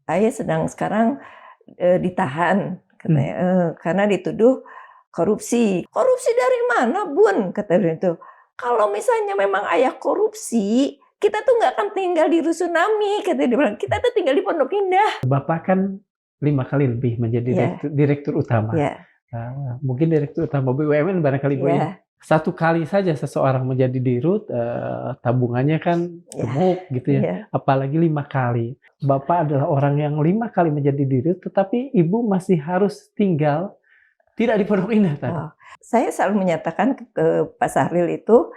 ayah sedang sekarang ditahan katanya, karena dituduh korupsi. Korupsi dari mana, Bun? Kata dia itu. Kalau misalnya memang ayah korupsi, kita tuh nggak akan tinggal di Rusunami, kata dia bilang. Kita tuh tinggal di Pondok Indah. Bapak kan 5 kali lebih menjadi direktur utama. Mungkin direktur utama BUMN barangkali Bu ya. 1 kali saja seseorang menjadi dirut, tabungannya kan gemuk gitu ya. Apalagi 5 kali. Bapak adalah orang yang 5 kali menjadi dirut, tetapi Ibu masih harus tinggal tidak di Pondok Indah tadi. Saya selalu menyatakan ke Pak Sahril itu,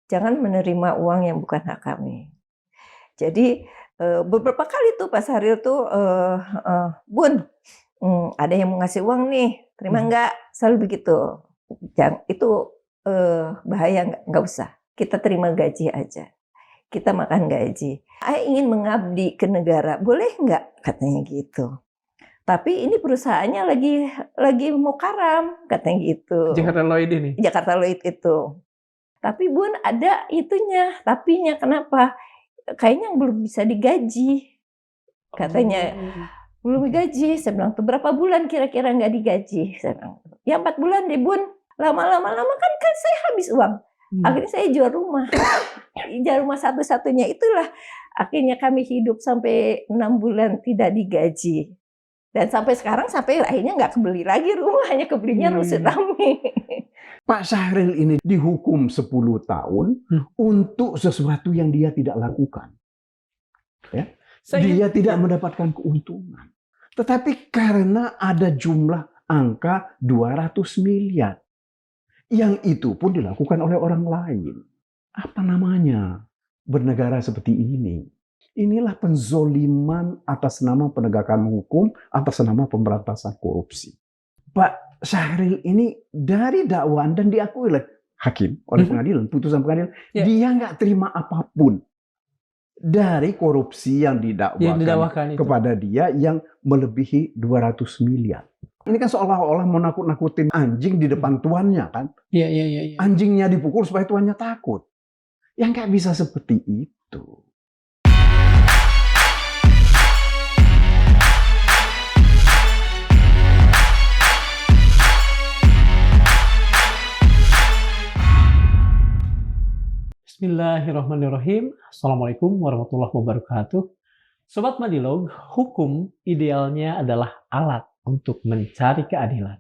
jangan menerima uang yang bukan hak kami. Jadi beberapa kali tuh Pak Sahril tuh, Bun, ada yang mau ngasih uang nih, terima nggak? Selalu begitu. Itu bahaya, nggak usah. Kita terima gaji aja. Kita makan gaji. Saya ingin mengabdi ke negara, boleh nggak? Katanya gitu. Tapi ini perusahaannya lagi mau karam, katanya gitu. Jakarta Lloyd ini? Jakarta Lloyd itu. Tapi Bun, ada itunya, tapinya. Kenapa? Kayaknya belum bisa digaji. Katanya, belum digaji. Saya bilang, tuh berapa bulan kira-kira nggak digaji? Saya bilang, ya 4 bulan deh Bun. Lama-lama kan saya habis uang. Akhirnya saya jual rumah. Jual rumah satu-satunya itulah. Akhirnya kami hidup sampai 6 bulan tidak digaji. Dan sampai sekarang, sampai akhirnya nggak kebeli lagi rumah, hanya kebelinya Rusunami. Pak Sahril ini dihukum 10 tahun untuk sesuatu yang dia tidak lakukan. Ya? Dia tidak mendapatkan keuntungan. Tetapi karena ada jumlah angka 200 miliar. Yang itu pun dilakukan oleh orang lain. Apa namanya? Bernegara seperti ini. Inilah penzoliman atas nama penegakan hukum, atas nama pemberantasan korupsi. Pak Sahril ini dari dakwaan dan diakui oleh hakim, oleh pengadilan, putusan pengadilan, dia nggak terima apapun dari korupsi yang didakwakan kepada dia yang melebihi 200 miliar. Ini kan seolah-olah mau nakut-nakutin anjing di depan tuannya kan? Iya. Anjingnya dipukul supaya tuannya takut. Yang nggak bisa seperti itu. Bismillahirrahmanirrahim. Assalamualaikum warahmatullahi wabarakatuh. Sobat Madilog, hukum idealnya adalah alat untuk mencari keadilan.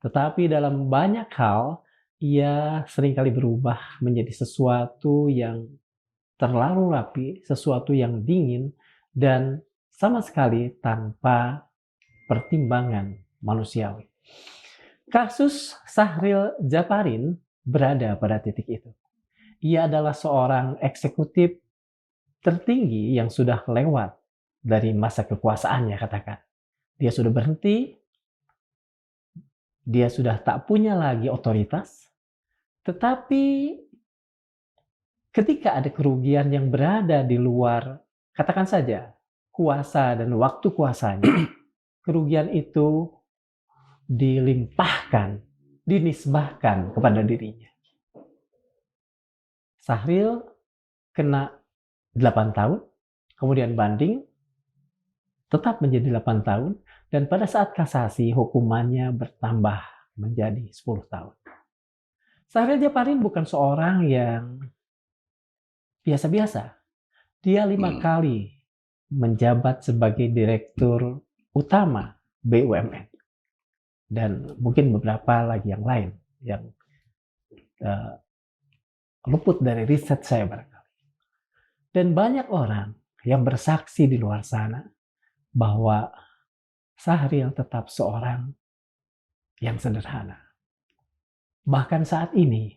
Tetapi dalam banyak hal, ia seringkali berubah menjadi sesuatu yang terlalu rapi, sesuatu yang dingin, dan sama sekali tanpa pertimbangan manusiawi. Kasus Sahril Djaparin berada pada titik itu. Ia adalah seorang eksekutif tertinggi yang sudah lewat dari masa kekuasaannya, katakan. Dia sudah berhenti, dia sudah tak punya lagi otoritas, tetapi ketika ada kerugian yang berada di luar, katakan saja, kuasa dan waktu kuasanya, kerugian itu dilimpahkan, dinisbahkan kepada dirinya. Sahril kena 8 tahun, kemudian banding, tetap menjadi 8 tahun, dan pada saat kasasi hukumannya bertambah menjadi 10 tahun. Sahril Djaparin bukan seorang yang biasa-biasa. Dia 5 kali menjabat sebagai direktur utama BUMN. Dan mungkin beberapa lagi yang lain yang luput dari riset saya barangkali. Dan banyak orang yang bersaksi di luar sana bahwa Sahril tetap seorang yang sederhana. Bahkan saat ini,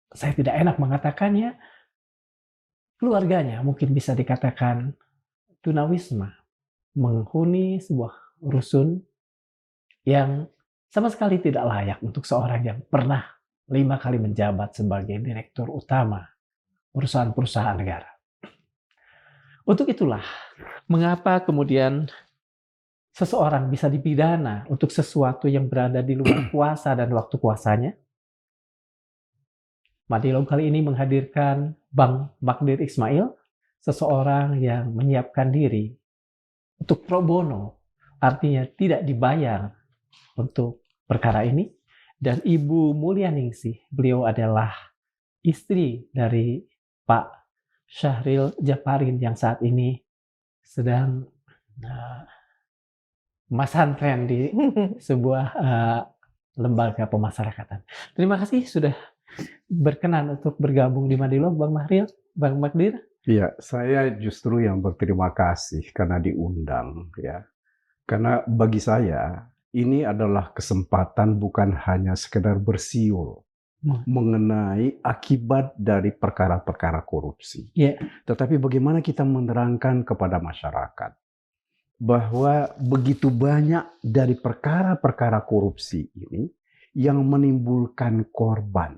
saya tidak enak mengatakannya, keluarganya mungkin bisa dikatakan tunawisma, menghuni sebuah rusun yang sama sekali tidak layak untuk seorang yang pernah 5 kali menjabat sebagai direktur utama perusahaan-perusahaan negara. Untuk itulah, mengapa kemudian seseorang bisa dipidana untuk sesuatu yang berada di luar kuasa dan waktu kuasanya? Madilog kali ini menghadirkan Bang Magdir Ismail, seseorang yang menyiapkan diri untuk pro bono, artinya tidak dibayar untuk perkara ini. Dan Ibu Mulyaningsih, beliau adalah istri dari Pak Syahril Japarin yang saat ini sedang masantren di sebuah lembaga pemasyarakatan. Terima kasih sudah berkenan untuk bergabung di Madilog, Bang Mahril, Bang Magdir. Ya, saya justru yang berterima kasih karena diundang, ya. Karena bagi saya ini adalah kesempatan bukan hanya sekedar bersiul mengenai akibat dari perkara-perkara korupsi, tetapi bagaimana kita menerangkan kepada masyarakat bahwa begitu banyak dari perkara-perkara korupsi ini yang menimbulkan korban.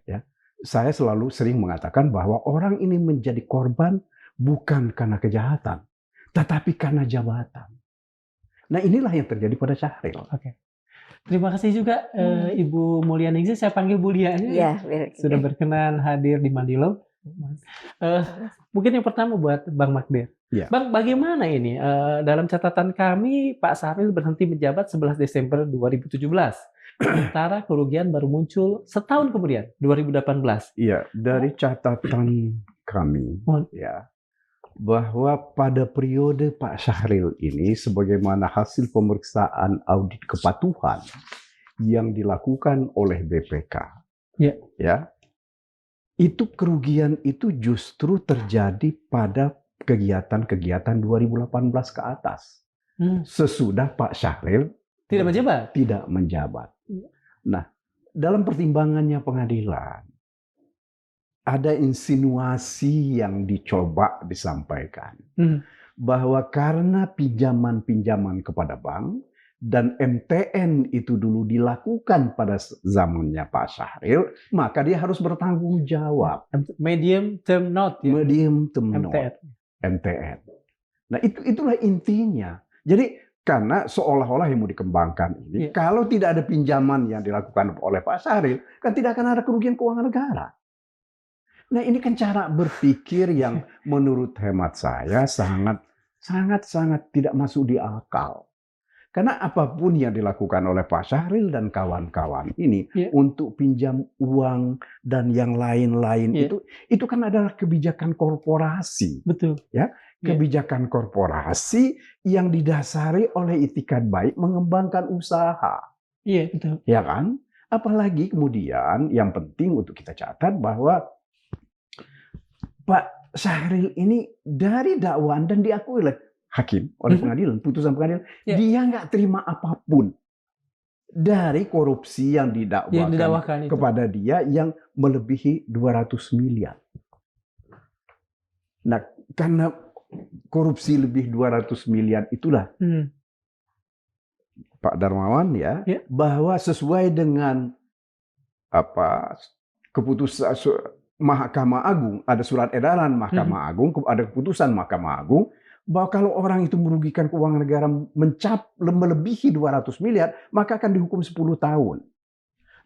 Ya, saya selalu sering mengatakan bahwa orang ini menjadi korban bukan karena kejahatan, tetapi karena jabatan. Nah, inilah yang terjadi pada Syahril. Terima kasih juga Ibu Mulyaningsih, saya panggil Bu Lia aja. Sudah berkenan hadir di Madilog. Mungkin yang pertama buat Bang Magdir. Bang, bagaimana ini? Dalam catatan kami, Pak Syahril berhenti menjabat 11 Desember 2017. Sementara kerugian baru muncul setahun kemudian, 2018. Iya, dari catatan kami, ya, bahwa pada periode Pak Syahril ini, sebagaimana hasil pemeriksaan audit kepatuhan yang dilakukan oleh BPK, ya, itu kerugian itu justru terjadi pada kegiatan-kegiatan 2018 ke atas, sesudah Pak Syahril tidak menjabat. Nah, dalam pertimbangannya pengadilan, ada insinuasi yang dicoba disampaikan bahwa karena pinjaman-pinjaman kepada bank dan MTN itu dulu dilakukan pada zamannya Pak Syahril, maka dia harus bertanggung jawab. Medium term note, medium term note, MTN. Nah, itulah intinya. Jadi karena seolah-olah yang mau dikembangkan ini, kalau tidak ada pinjaman yang dilakukan oleh Pak Syahril, kan tidak akan ada kerugian keuangan negara. Nah, ini kan cara berpikir yang menurut hemat saya sangat tidak masuk di akal. Karena apapun yang dilakukan oleh Pak Syahril dan kawan-kawan ini untuk pinjam uang dan yang lain-lain itu kan adalah kebijakan korporasi. Betul. Ya, kebijakan korporasi yang didasari oleh itikat baik mengembangkan usaha. Iya, betul. Ya kan? Apalagi kemudian yang penting untuk kita catat bahwa Pak Syahril ini dari dakwaan dan diakui oleh hakim, oleh pengadilan, putusan pengadilan, dia nggak terima apapun dari korupsi yang didakwakan kepada dia yang melebihi 200 miliar. Nah, karena korupsi lebih 200 miliar itulah Pak Darmawan bahwa sesuai dengan keputusan Mahkamah Agung, ada surat edaran Mahkamah Agung, ada keputusan Mahkamah Agung, bahwa kalau orang itu merugikan keuangan negara melebihi 200 miliar, maka akan dihukum 10 tahun.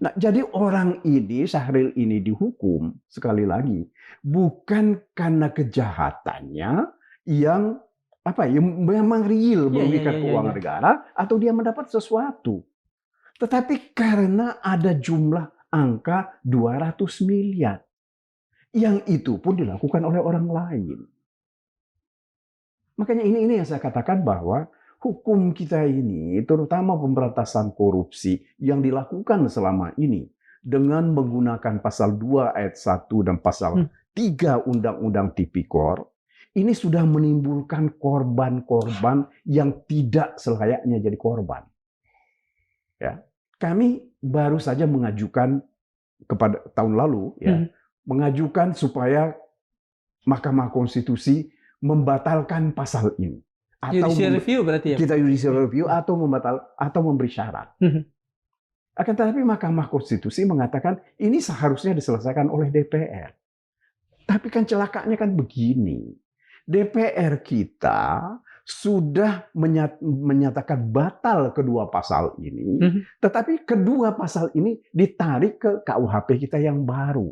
Nah, jadi orang ini, Syahril ini dihukum, sekali lagi, bukan karena kejahatannya yang memang real merugikan keuangan negara, atau dia mendapat sesuatu. Tetapi karena ada jumlah angka 200 miliar. Yang itu pun dilakukan oleh orang lain. Makanya ini yang saya katakan bahwa hukum kita ini, terutama pemberantasan korupsi yang dilakukan selama ini dengan menggunakan pasal 2 ayat 1 dan pasal 3 Undang-Undang Tipikor, ini sudah menimbulkan korban-korban yang tidak selayaknya jadi korban. Ya, kami baru saja mengajukan kepada tahun lalu, mengajukan supaya Mahkamah Konstitusi membatalkan pasal ini, atau judicial review berarti kita judicial review atau atau memberi syarat. Akan tetapi Mahkamah Konstitusi mengatakan ini seharusnya diselesaikan oleh DPR. Tapi kan celakanya kan begini, DPR kita sudah menyatakan batal kedua pasal ini, tetapi kedua pasal ini ditarik ke KUHP kita yang baru.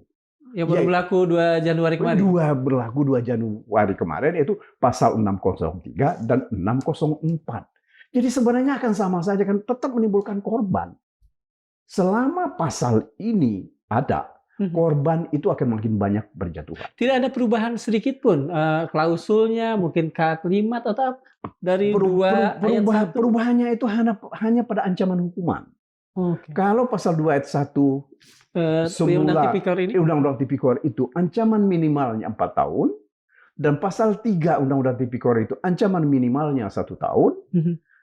Yang baru Ya, berlaku 2 Januari kemarin. berlaku 2 Januari kemarin, yaitu pasal 603 dan 604. Jadi sebenarnya akan sama saja, kan tetap menimbulkan korban. Selama pasal ini ada, korban itu akan makin banyak berjatuhan. Tidak ada perubahan sedikit pun, klausulnya, mungkin kalimat atau dari 2 ayat 1. Perubahannya itu hanya pada ancaman hukuman. Oke. Kalau pasal 2 ayat 1 semula Undang-Undang Tipikor itu ancaman minimalnya 4 tahun, dan pasal 3 Undang-Undang Tipikor itu ancaman minimalnya 1 tahun.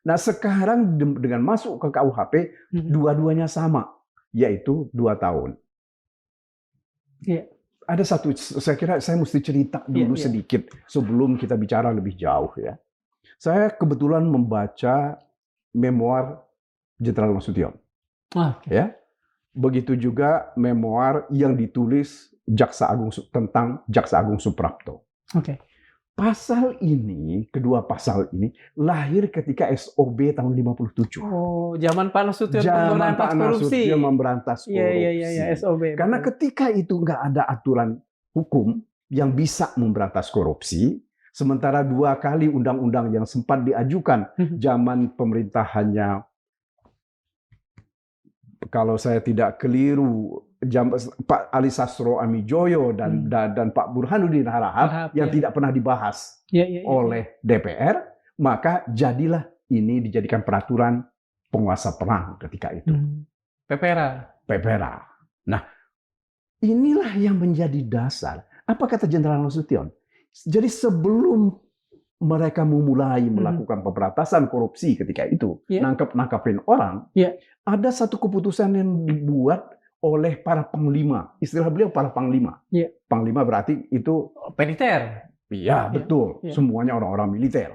Nah, sekarang dengan masuk ke KUHP, dua-duanya sama, yaitu 2 tahun. Yeah. Ada satu, saya kira saya mesti cerita dulu sedikit sebelum kita bicara lebih jauh ya. Saya kebetulan membaca memoir Jenderal Nasution. Ya. Begitu juga memoir yang ditulis tentang Jaksa Agung Suprapto. Pasal ini, kedua pasal ini lahir ketika SOB tahun 57. Oh, zaman Pak Nasution memberantas korupsi. Iya, SOB. Karena ketika itu nggak ada aturan hukum yang bisa memberantas korupsi, sementara 2 kali undang-undang yang sempat diajukan zaman pemerintahannya, kalau saya tidak keliru, Pak Ali Sastro Amijoyo dan Pak Burhanuddin Harahap yang tidak pernah dibahas oleh DPR, maka jadilah ini dijadikan peraturan penguasa perang ketika itu. PPRA. Nah, inilah yang menjadi dasar. Apa kata Jenderal Nasution? Jadi sebelum mereka memulai melakukan pemberantasan korupsi ketika itu, nangkapin orang, ada satu keputusan yang dibuat oleh para panglima. Istilah beliau para panglima. Panglima berarti itu militer. Iya, betul. Semuanya orang-orang militer.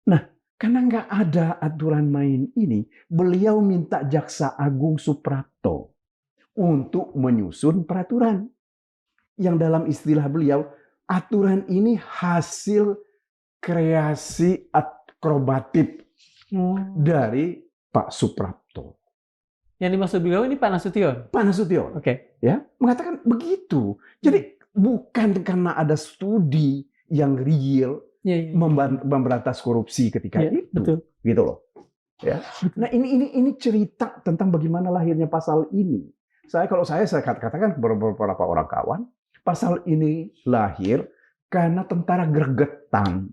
Nah, karena nggak ada aturan main ini, beliau minta Jaksa Agung Suprapto untuk menyusun peraturan. Yang dalam istilah beliau, aturan ini hasil kreasi akrobatif dari Pak Suprapto. Yang dimaksud beliau ini Pak Nasution? Pak Nasution. Ya, mengatakan begitu. Jadi bukan karena ada studi yang real memberantas korupsi ketika itu. Betul. Gitu loh. Ya. Nah, ini cerita tentang bagaimana lahirnya pasal ini. Kalau saya katakan beberapa orang kawan, pasal ini lahir karena tentara gregetan.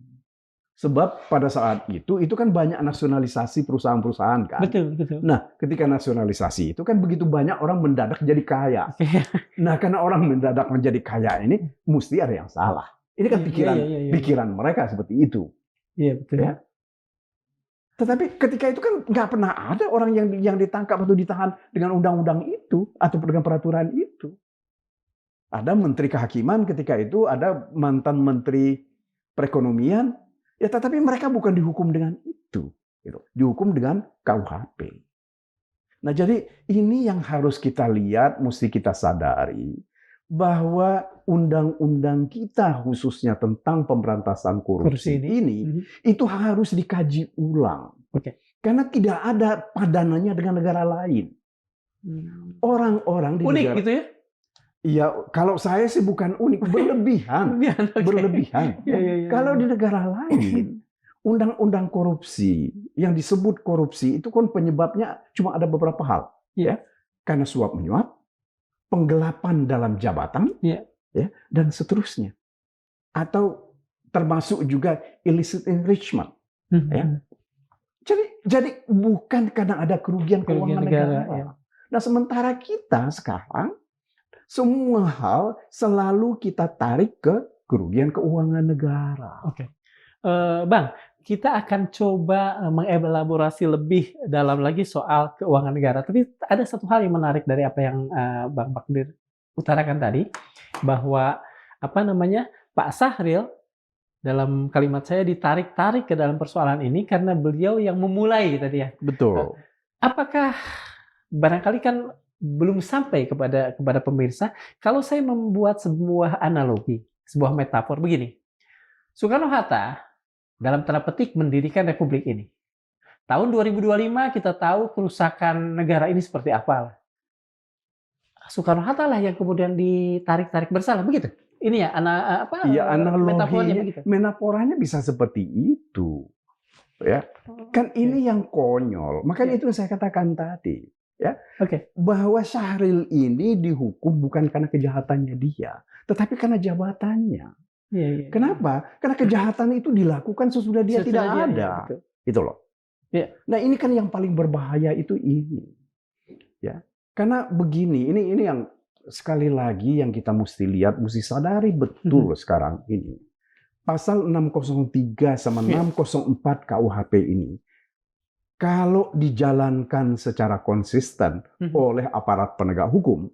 Sebab pada saat itu kan banyak nasionalisasi perusahaan-perusahaan kan. Betul. Nah, ketika nasionalisasi itu kan begitu banyak orang mendadak jadi kaya. Nah, karena orang mendadak menjadi kaya ini mesti ada yang salah. Ini kan pikiran mereka seperti itu. Iya, betul. Ya. Tetapi ketika itu kan nggak pernah ada orang yang ditangkap atau ditahan dengan undang-undang itu atau dengan peraturan itu. Ada menteri kehakiman ketika itu, ada mantan menteri perekonomian. Ya, tetapi mereka bukan dihukum dengan itu, gitu. Dihukum dengan KUHP. Nah, jadi ini yang harus kita lihat, mesti kita sadari bahwa undang-undang kita khususnya tentang pemberantasan korupsi ini itu harus dikaji ulang. Karena tidak ada padanannya dengan negara lain. Orang-orang di unik negara, gitu ya? Iya, kalau saya sih bukan unik, berlebihan. Berlebihan. Kalau di negara lain, undang-undang korupsi yang disebut korupsi itu kan penyebabnya cuma ada beberapa hal, ya. Karena suap menyuap, penggelapan dalam jabatan, ya, dan seterusnya. Atau termasuk juga illicit enrichment, ya. Jadi bukan karena ada kerugian keuangan negara. Nah, sementara kita sekarang semua hal selalu kita tarik ke kerugian keuangan negara. Bang, kita akan coba mengelaborasi lebih dalam lagi soal keuangan negara. Tapi ada satu hal yang menarik dari apa yang Bang Magdir utarakan tadi, bahwa Pak Sahril dalam kalimat saya ditarik-tarik ke dalam persoalan ini karena beliau yang memulai tadi ya. Betul. Apakah barangkali kan belum sampai kepada pemirsa, kalau saya membuat sebuah analogi, sebuah metafor begini. Soekarno-Hatta dalam tanda petik mendirikan republik ini. Tahun 2025 kita tahu kerusakan negara ini seperti apa. Soekarno-Hatta lah yang kemudian ditarik-tarik bersalah, begitu? Ini ya, Ya, metaforanya analoginya, begitu. metaforanya bisa seperti itu. Ya, kan ini yang konyol. Makanya Ya. itu yang saya katakan tadi, ya, Oke. bahwa Syahril ini dihukum bukan karena kejahatannya dia, tetapi karena jabatannya. Iya, iya. Kenapa? Karena kejahatan itu dilakukan sesudah dia Sesudah tidak dia, ada. ya, betul. Itu loh. Ya. Nah, ini kan yang paling berbahaya itu ini. Ya. Karena begini, ini yang sekali lagi yang kita mesti lihat, mesti sadari betul sekarang ini. Pasal 603 sama 604 KUHP ini, kalau dijalankan secara konsisten oleh aparat penegak hukum,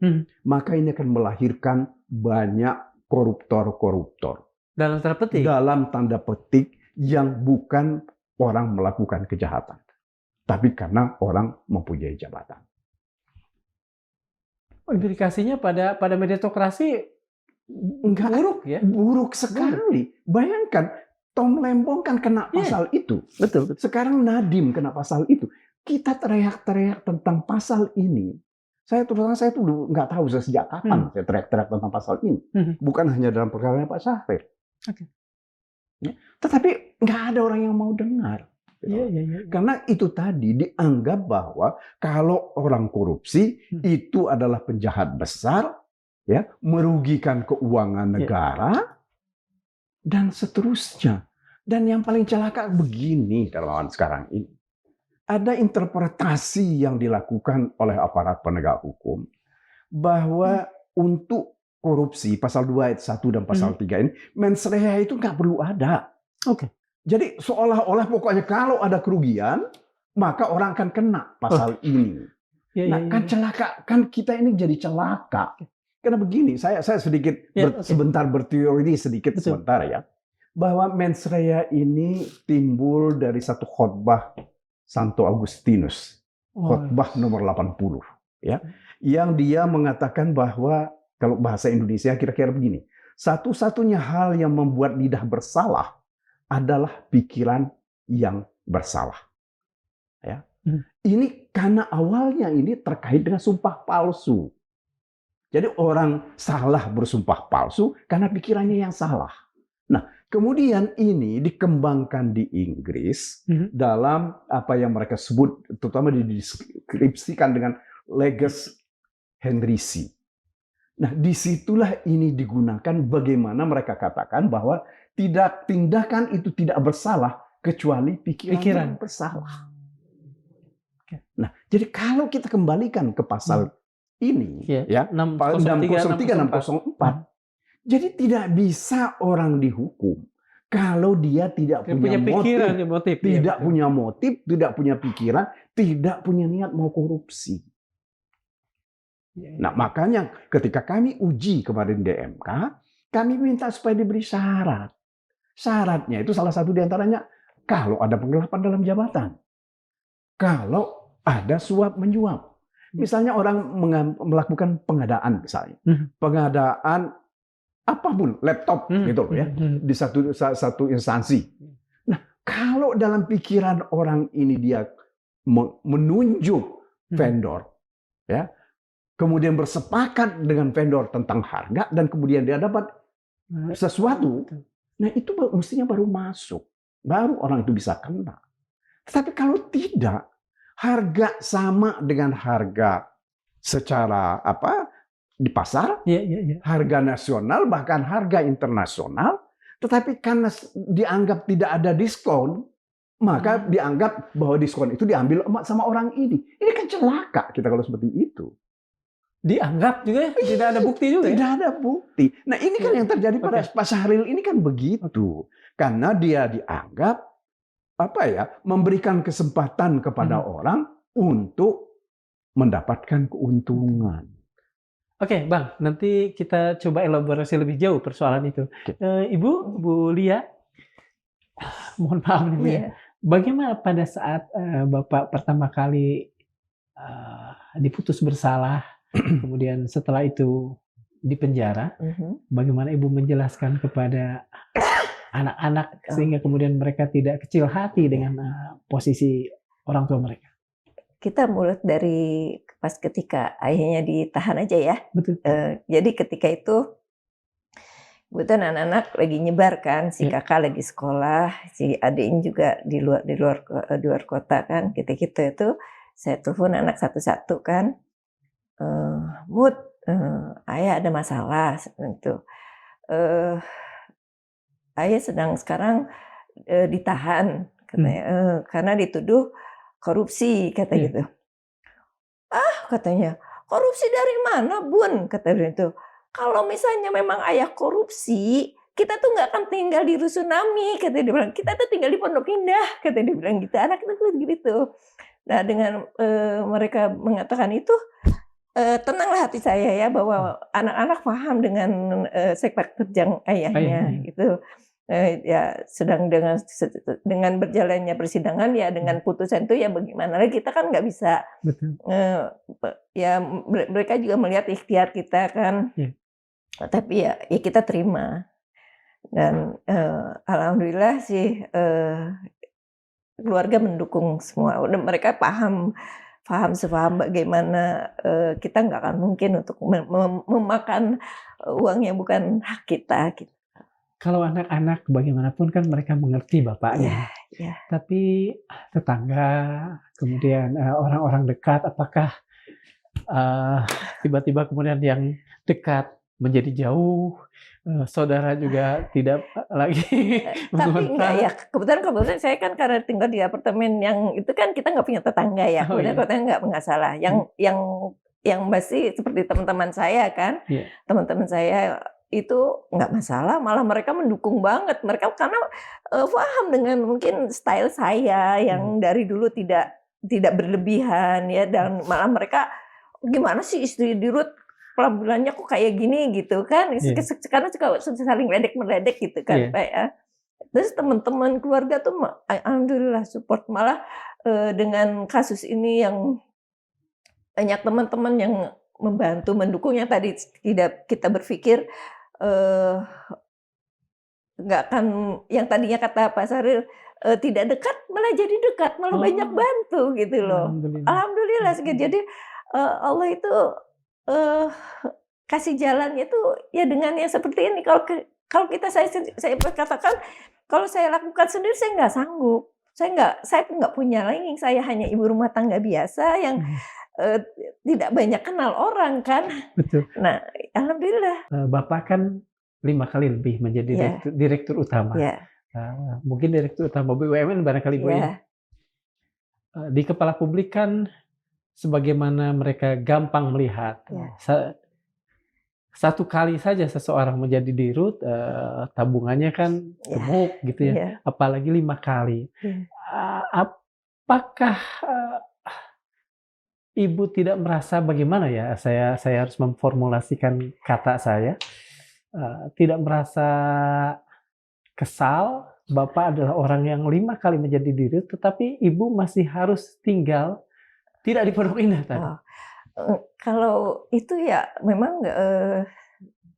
maka ini akan melahirkan banyak koruptor-koruptor. Dalam tanda petik. Dalam tanda petik yang bukan orang melakukan kejahatan, tapi karena orang mempunyai jabatan. Implikasinya pada meritokrasi buruk ya? Buruk sekali. Bayangkan, Tom Lembong kan kena pasal itu. Betul. Sekarang Nadiem kena pasal itu. Kita teriak-teriak tentang pasal ini. Saya terus terang, saya tuh nggak tahu sejak kapan saya teriak-teriak tentang pasal ini. Bukan hanya dalam perkara Pak Syahril. Okay. Ya, tetapi nggak ada orang yang mau dengar. Iya. Karena itu tadi dianggap bahwa kalau orang korupsi itu adalah penjahat besar, ya, merugikan keuangan negara, dan seterusnya. Dan yang paling celaka begini dalam sekarang ini. Ada interpretasi yang dilakukan oleh aparat penegak hukum bahwa untuk korupsi, pasal 2 ayat 1 dan pasal 3 ini, mens rea itu nggak perlu ada. Oke. Jadi seolah-olah pokoknya kalau ada kerugian, maka orang akan kena pasal ini. Kan celaka, kan kita ini jadi celaka. Karena begini, saya sedikit sebentar berteori sedikit sebentar ya, bahwa mens rea ini timbul dari satu khotbah Santo Agustinus, khotbah nomor 80, ya, yang dia mengatakan bahwa kalau bahasa Indonesia kira-kira begini, satu-satunya hal yang membuat lidah bersalah adalah pikiran yang bersalah. Ya. Ini karena awalnya ini terkait dengan sumpah palsu. Jadi orang salah bersumpah palsu karena pikirannya yang salah. Nah, kemudian ini dikembangkan di Inggris dalam apa yang mereka sebut, terutama dideskripsikan dengan leges Henrysi. Nah, disitulah ini digunakan bagaimana mereka katakan bahwa tindakan itu tidak bersalah kecuali pikiran yang bersalah. Nah, jadi kalau kita kembalikan ke pasal ini, ya, 603, 604, jadi tidak bisa orang dihukum kalau dia tidak punya motif, tidak punya motif, tidak punya pikiran, tidak punya niat mau korupsi. Nah, makanya ketika kami uji kemarin di MK, kami minta supaya diberi syarat. Syaratnya itu salah satu diantaranya kalau ada penggelapan dalam jabatan, kalau ada suap menyuap. Misalnya orang melakukan pengadaan, misalnya pengadaan apapun, laptop gitu loh ya, di satu instansi. Nah, kalau dalam pikiran orang ini dia menunjuk vendor, ya, kemudian bersepakat dengan vendor tentang harga dan kemudian dia dapat sesuatu. Nah, itu mestinya baru masuk. Baru orang itu bisa kena. Tapi kalau tidak, harga sama dengan harga secara di pasar, harga nasional, bahkan harga internasional, tetapi karena dianggap tidak ada diskon, maka dianggap bahwa diskon itu diambil sama orang ini. Ini kan celaka kita kalau seperti itu. Dianggap juga tidak ada bukti juga. Tidak ada bukti. Nah, ini kan yang terjadi pada Pak Syahril ini kan begitu. Karena dia dianggap memberikan kesempatan kepada orang untuk mendapatkan keuntungan. Oke, Bang, nanti kita coba elaborasi lebih jauh persoalan itu. Ibu, Bu Lia, mohon maaf nih, bagaimana pada saat Bapak pertama kali diputus bersalah, kemudian setelah itu dipenjara, bagaimana Ibu menjelaskan kepada anak-anak sehingga kemudian mereka tidak kecil hati dengan posisi orang tua mereka? Kita mulai dari pas ketika ayahnya ditahan aja ya. Betul. Jadi ketika itu kebetulan anak-anak lagi nyebar kan, si Ya. kakak lagi sekolah, si adiknya juga di luar kota kan. Ketika itu saya telepon anak satu-satu kan, "Mut, ayah ada masalah," gitu. Eh, "Ayah sedang sekarang ditahan," katanya, "karena dituduh korupsi," kata Iya. gitu. Katanya, "Korupsi dari mana, Bun?" Kata dia itu. "Kalau misalnya memang ayah korupsi, kita tuh nggak akan tinggal di Rusunami," kata dia bilang. "Kita tuh tinggal di Pondok Indah," kata dia bilang gitu. Anak itu gitu. Nah, dengan mereka mengatakan itu, tenanglah hati saya ya bahwa anak-anak paham dengan sepak terjang ayahnya Ayahnya. gitu. Ya sedang dengan berjalannya persidangan ya dengan putusan itu ya bagaimana lagi kita kan nggak bisa Betul. ya mereka juga melihat ikhtiar kita kan. Iya. Tapi ya kita terima dan alhamdulillah sih keluarga mendukung semua. Udah mereka paham sepaham bagaimana kita nggak akan mungkin untuk memakan uang yang bukan hak kita gitu. Kalau anak-anak bagaimanapun kan mereka mengerti Iya, bapaknya. iya. Tapi tetangga, kemudian orang-orang dekat, apakah tiba-tiba kemudian yang dekat menjadi jauh, saudara juga tidak lagi Tapi enggak ya, mengontak? kebetulan saya kan karena tinggal di apartemen yang itu kan kita nggak punya tetangga ya, Oh iya. kebetulan nggak salah. Yang pasti seperti teman-teman saya kan, Iya. teman-teman saya itu nggak masalah, malah mereka mendukung banget. Mereka karena paham dengan mungkin style saya yang dari dulu tidak berlebihan ya, dan malah mereka, "Gimana sih istri di Ruth penampilannya kok kayak gini?" gitu kan. Iya. Sekarang suka saling meledek gitu kan, Iya. Pak ya. Terus teman-teman keluarga tuh alhamdulillah support, malah dengan kasus ini yang banyak teman-teman yang membantu, mendukung, yang tadi tidak kita berpikir nggak akan, yang tadinya kata Pak Sahril tidak dekat, malah jadi dekat, malah banyak Oh, bantu gitu loh. alhamdulillah. Alhamdulillah jadi Allah itu kasih jalannya tuh ya dengan yang seperti ini. Kalau saya katakan, kalau saya lakukan sendiri saya nggak sanggup. Saya nggak punya lagi, saya hanya ibu rumah tangga biasa yang tidak banyak kenal orang kan. Betul. Nah, alhamdulillah. Bapak kan 5 kali lebih menjadi Iya. direktur utama. Ya, Mungkin direktur utama BUMN barangkali Bu ya. ya, Di kepala publik kan sebagaimana mereka gampang melihat. Ya. Satu kali saja seseorang menjadi dirut, tabungannya kan Ya. gemuk gitu ya. ya. Apalagi 5 kali. Ya. Apakah Ibu tidak merasa bagaimana ya? Saya harus memformulasikan kata saya. Tidak merasa kesal, Bapak adalah orang yang 5 kali menjadi dirut, tetapi Ibu masih harus tinggal tidak di Pondok Indah tadi. Kalau itu ya memang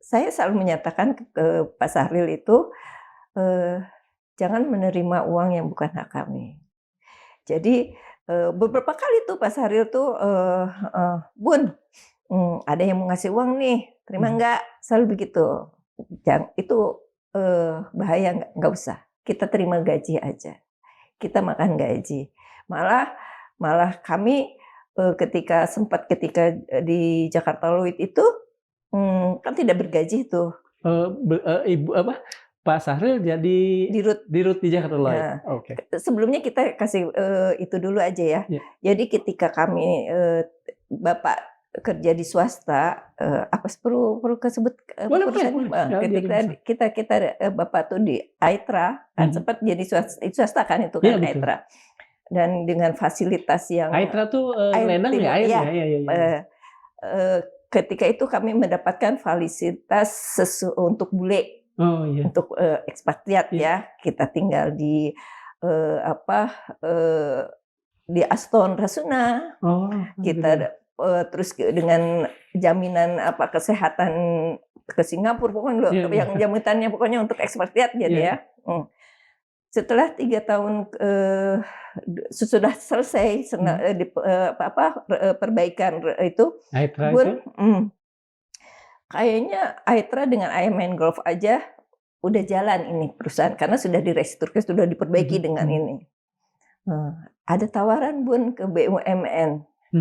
saya selalu menyatakan ke Pak Sahril itu, jangan menerima uang yang bukan hak kami. Jadi beberapa kali tuh Pak Sahril tuh, "Bun, ada yang mau ngasih uang nih, terima nggak?" Selalu begitu. Itu bahaya, nggak usah. Kita terima gaji aja. Kita makan gaji. Malah kami ketika di Jakarta Lloyd itu kan tidak bergaji tuh. Ibu Pak Sahril jadi dirut di Jakarta Lloyd. Nah, Oke. sebelumnya kita kasih itu dulu aja ya. Yeah. Jadi ketika kami Bapak kerja di swasta, apa perlu kesebut perusahaan? Ketika kita Bapak tuh di Aitra kan sempat jadi swasta kan itu kan, yeah, Aitra. Dan dengan fasilitas yang Aitra tuh Lenang ya, air ya. Ketika itu kami mendapatkan fasilitas untuk bule. Oh, iya. Untuk ekspatriat ya, kita tinggal di di Aston Rasuna, kita terus dengan jaminan kesehatan ke Singapura, pokoknya yang jaminannya pokoknya untuk ekspatriat jadi ya. setelah 3 tahun, sesudah selesai perbaikan itu, Aitra itu? Bun, kayaknya Aitra dengan ayah main golf aja udah jalan ini perusahaan, karena sudah direstruktur, sudah diperbaiki dengan ini. Ada tawaran Bun ke BUMN,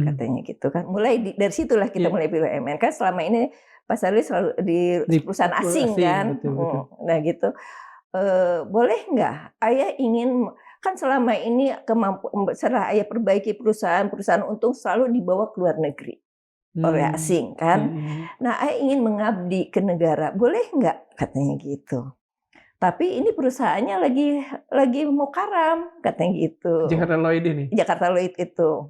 katanya gitu kan. Mulai dari situlah kita mulai BUMN, kan selama ini Pak Sahril selalu di perusahaan asing kan. Betul. Nah gitu. Boleh nggak ayah ingin, kan selama ini setelah ayah perbaiki perusahaan untung selalu dibawa ke luar negeri oleh asing kan. Nah ayah ingin mengabdi ke negara, boleh nggak, katanya gitu. Tapi ini perusahaannya lagi mau karam, katanya gitu. Jakarta Lloyd ini? Jakarta Lloyd itu.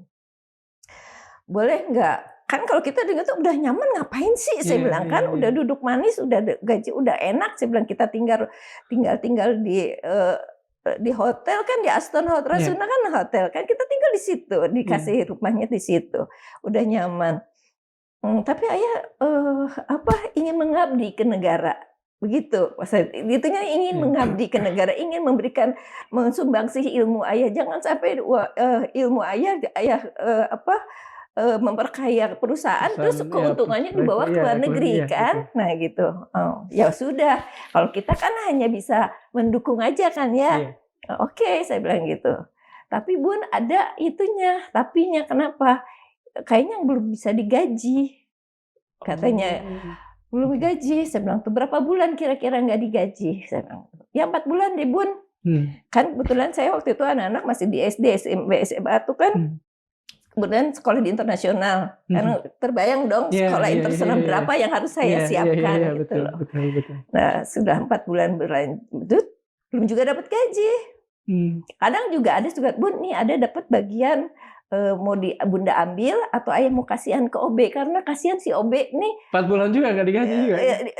Boleh nggak? Kan kalau kita dengar tuh udah nyaman, ngapain sih? Saya bilang kan udah duduk manis, udah gaji udah enak. Saya bilang kita tinggal di hotel kan, di Aston Hotel Rasuna kan hotel kan, kita tinggal di situ, dikasih rumahnya di situ, udah nyaman. Tapi ayah ingin mengabdi ke negara. Begitu, itunya ingin mengabdi ke negara, ingin memberikan, mensumbangsi ilmu ayah. Jangan sampai ilmu ayah memperkaya perusahaan terus keuntungannya dibawa ke luar negeri kan. Nah gitu. Ya sudah, kalau kita kan hanya bisa mendukung aja kan ya. Oke, saya bilang gitu. Tapi Bun ada itunya, tapinya, kenapa? Kayaknya belum bisa digaji. Katanya belum digaji. Saya bilang tuh berapa bulan kira-kira nggak digaji? Saya bilang, ya 4 bulan deh Bun. Kan kebetulan saya waktu itu anak-anak masih di SD, SMP, SMA tuh kan. Kemudian sekolah di internasional, karena terbayang dong sekolah internasional berapa yang harus saya siapkan gitu loh. Betul. Nah sudah 4 bulan berlanjut, belum juga dapat gaji. Kadang juga ada Bun nih ada dapat bagian, mau Bunda ambil atau ayah mau kasihan ke OB, karena kasihan si OB nih 4 bulan juga nggak digaji juga.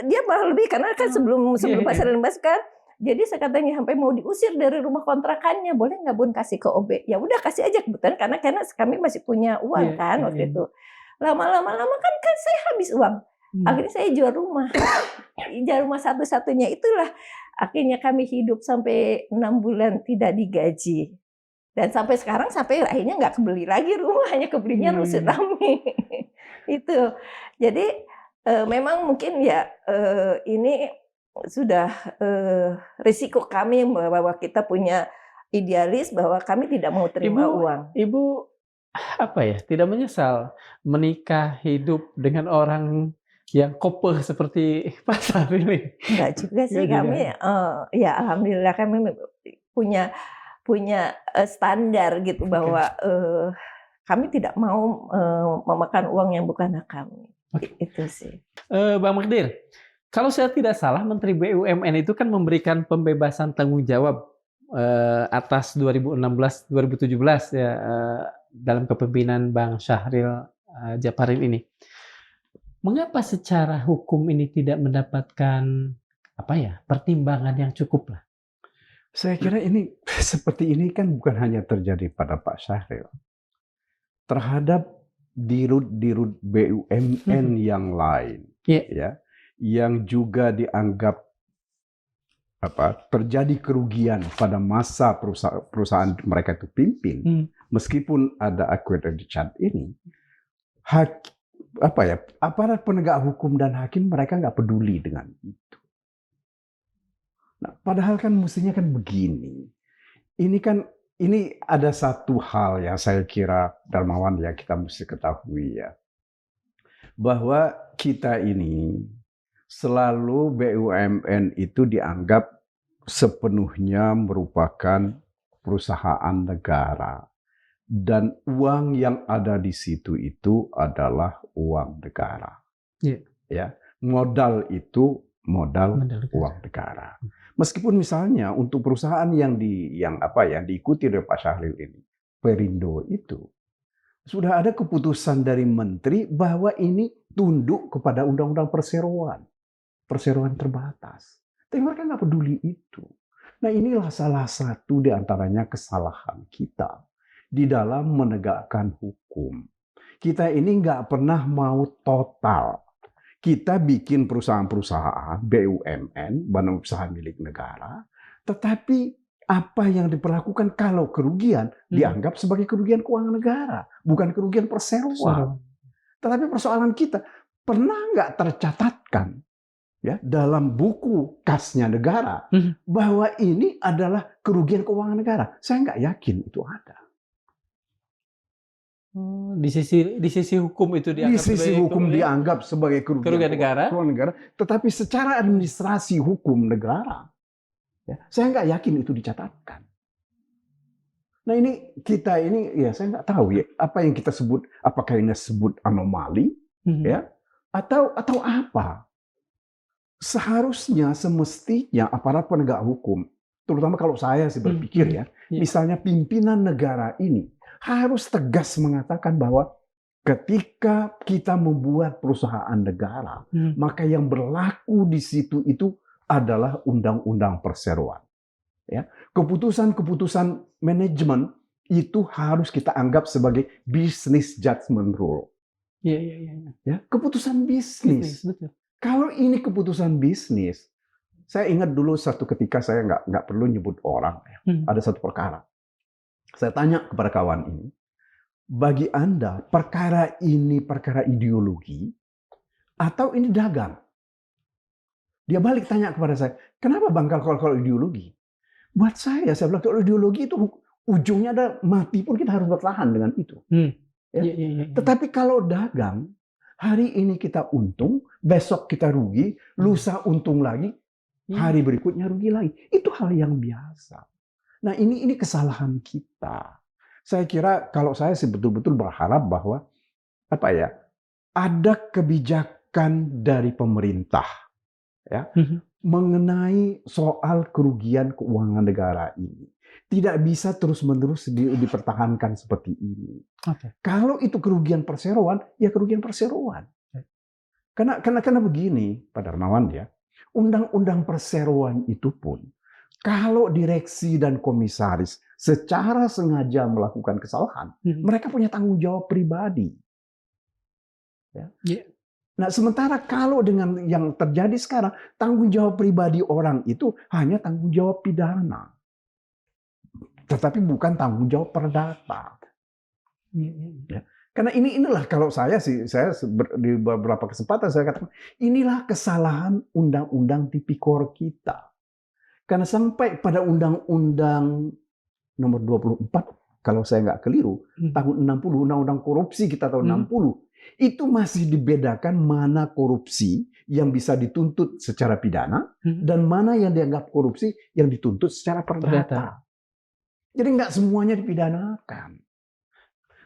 Dia malah lebih, karena kan sebelum Pak Sahril kan. Jadi saya katanya sampai mau diusir dari rumah kontrakannya, boleh nggak Bun kasih ke OB? Ya udah kasih aja, kebetulan karena kami masih punya uang kan waktu itu. Lama-lama kan saya habis uang. Akhirnya saya jual rumah. Jual rumah satu-satunya, itulah akhirnya kami hidup sampai 6 bulan tidak digaji. Dan sampai sekarang akhirnya nggak kebeli lagi rumah, hanya kebelinya Rusun Rami. Itu. Jadi memang mungkin ya ini sudah risiko kami bahwa kita punya idealis bahwa kami tidak mau terima uang. Ibu tidak menyesal menikah hidup dengan orang yang koper seperti Pak Sahril ini? Enggak juga sih kami. Ya alhamdulillah kami punya standar gitu bahwa kami tidak mau memakan uang yang bukan hak kami. Itu sih. Bang Magdir, kalau saya tidak salah, Menteri BUMN itu kan memberikan pembebasan tanggung jawab atas 2016-2017 ya, dalam kepemimpinan Bang Syahril Japaril ini. Mengapa secara hukum ini tidak mendapatkan pertimbangan yang cukup lah? Saya kira ini seperti ini kan bukan hanya terjadi pada Pak Syahril. Terhadap dirut BUMN yang lain, ya, yang juga dianggap terjadi kerugian pada masa perusahaan mereka itu pimpin, meskipun ada acquitted charge ini, aparat penegak hukum dan hakim mereka nggak peduli dengan itu. Nah, padahal kan mestinya kan begini. Ini ada satu hal yang saya kira Darmawan yang kita mesti ketahui ya, bahwa kita ini selalu BUMN itu dianggap sepenuhnya merupakan perusahaan negara. Dan uang yang ada di situ itu adalah uang negara. Ya, modal itu modal uang negara. Meskipun misalnya untuk perusahaan yang diikuti oleh Pak Syahril ini, Perindo itu, sudah ada keputusan dari menteri bahwa ini tunduk kepada undang-undang perseroan terbatas. Tapi mereka nggak peduli itu. Nah inilah salah satu di antaranya kesalahan kita di dalam menegakkan hukum. Kita ini nggak pernah mau total. Kita bikin perusahaan-perusahaan BUMN, badan usaha milik negara, tetapi apa yang diperlakukan kalau kerugian dianggap sebagai kerugian keuangan negara, bukan kerugian perseroan. Tetapi persoalan kita, pernah nggak tercatatkan ya dalam buku kasnya negara bahwa ini adalah kerugian keuangan negara? Saya nggak yakin itu ada. Di sisi hukum itu Di dianggap sisi sebagai hukum dianggap sebagai kerugian negara. keuangan negara, tetapi secara administrasi hukum negara, ya, saya nggak yakin itu dicatatkan. Nah ini kita ini ya saya nggak tahu ya apa yang kita sebut, apakah ini sebut anomali ya atau apa. Seharusnya semestinya aparat penegak hukum, terutama kalau saya sih berpikir ya, misalnya pimpinan negara ini harus tegas mengatakan bahwa ketika kita membuat perusahaan negara, maka yang berlaku di situ itu adalah undang-undang perseroan. Ya, keputusan-keputusan manajemen itu harus kita anggap sebagai business judgment rule. Ya, keputusan bisnis. Betul. Kalau ini keputusan bisnis, saya ingat dulu satu ketika saya nggak perlu nyebut orang. Ya. Ada satu perkara. Saya tanya kepada kawan ini, bagi Anda perkara ini perkara ideologi atau ini dagang? Dia balik tanya kepada saya, kenapa Bang kalau ideologi? Buat saya bilang kalau ideologi itu ujungnya ada mati pun kita harus bertahan dengan itu. Ya. Tetapi kalau dagang, hari ini kita untung, besok kita rugi, lusa untung lagi, hari berikutnya rugi lagi. Itu hal yang biasa. Nah ini kesalahan kita. Saya kira kalau saya sih betul-betul berharap bahwa ada kebijakan dari pemerintah ya mengenai soal kerugian keuangan negara ini. Tidak bisa terus-menerus dipertahankan seperti ini. Kalau itu kerugian perseroan, ya kerugian perseroan. Karena begini, Pak Darmawan ya, undang-undang perseroan itu pun kalau direksi dan komisaris secara sengaja melakukan kesalahan, mereka punya tanggung jawab pribadi. Ya. Nah, sementara kalau dengan yang terjadi sekarang, tanggung jawab pribadi orang itu hanya tanggung jawab pidana. Tetapi bukan tanggung jawab perdata. Ya. Karena inilah kalau saya di beberapa kesempatan saya katakan, inilah kesalahan undang-undang tipikor kita. Karena sampai pada undang-undang nomor 24, kalau saya nggak keliru, tahun 60, undang-undang korupsi kita tahun 60, itu masih dibedakan mana korupsi yang bisa dituntut secara pidana dan mana yang dianggap korupsi yang dituntut secara perdata. Jadi nggak semuanya dipidanakan.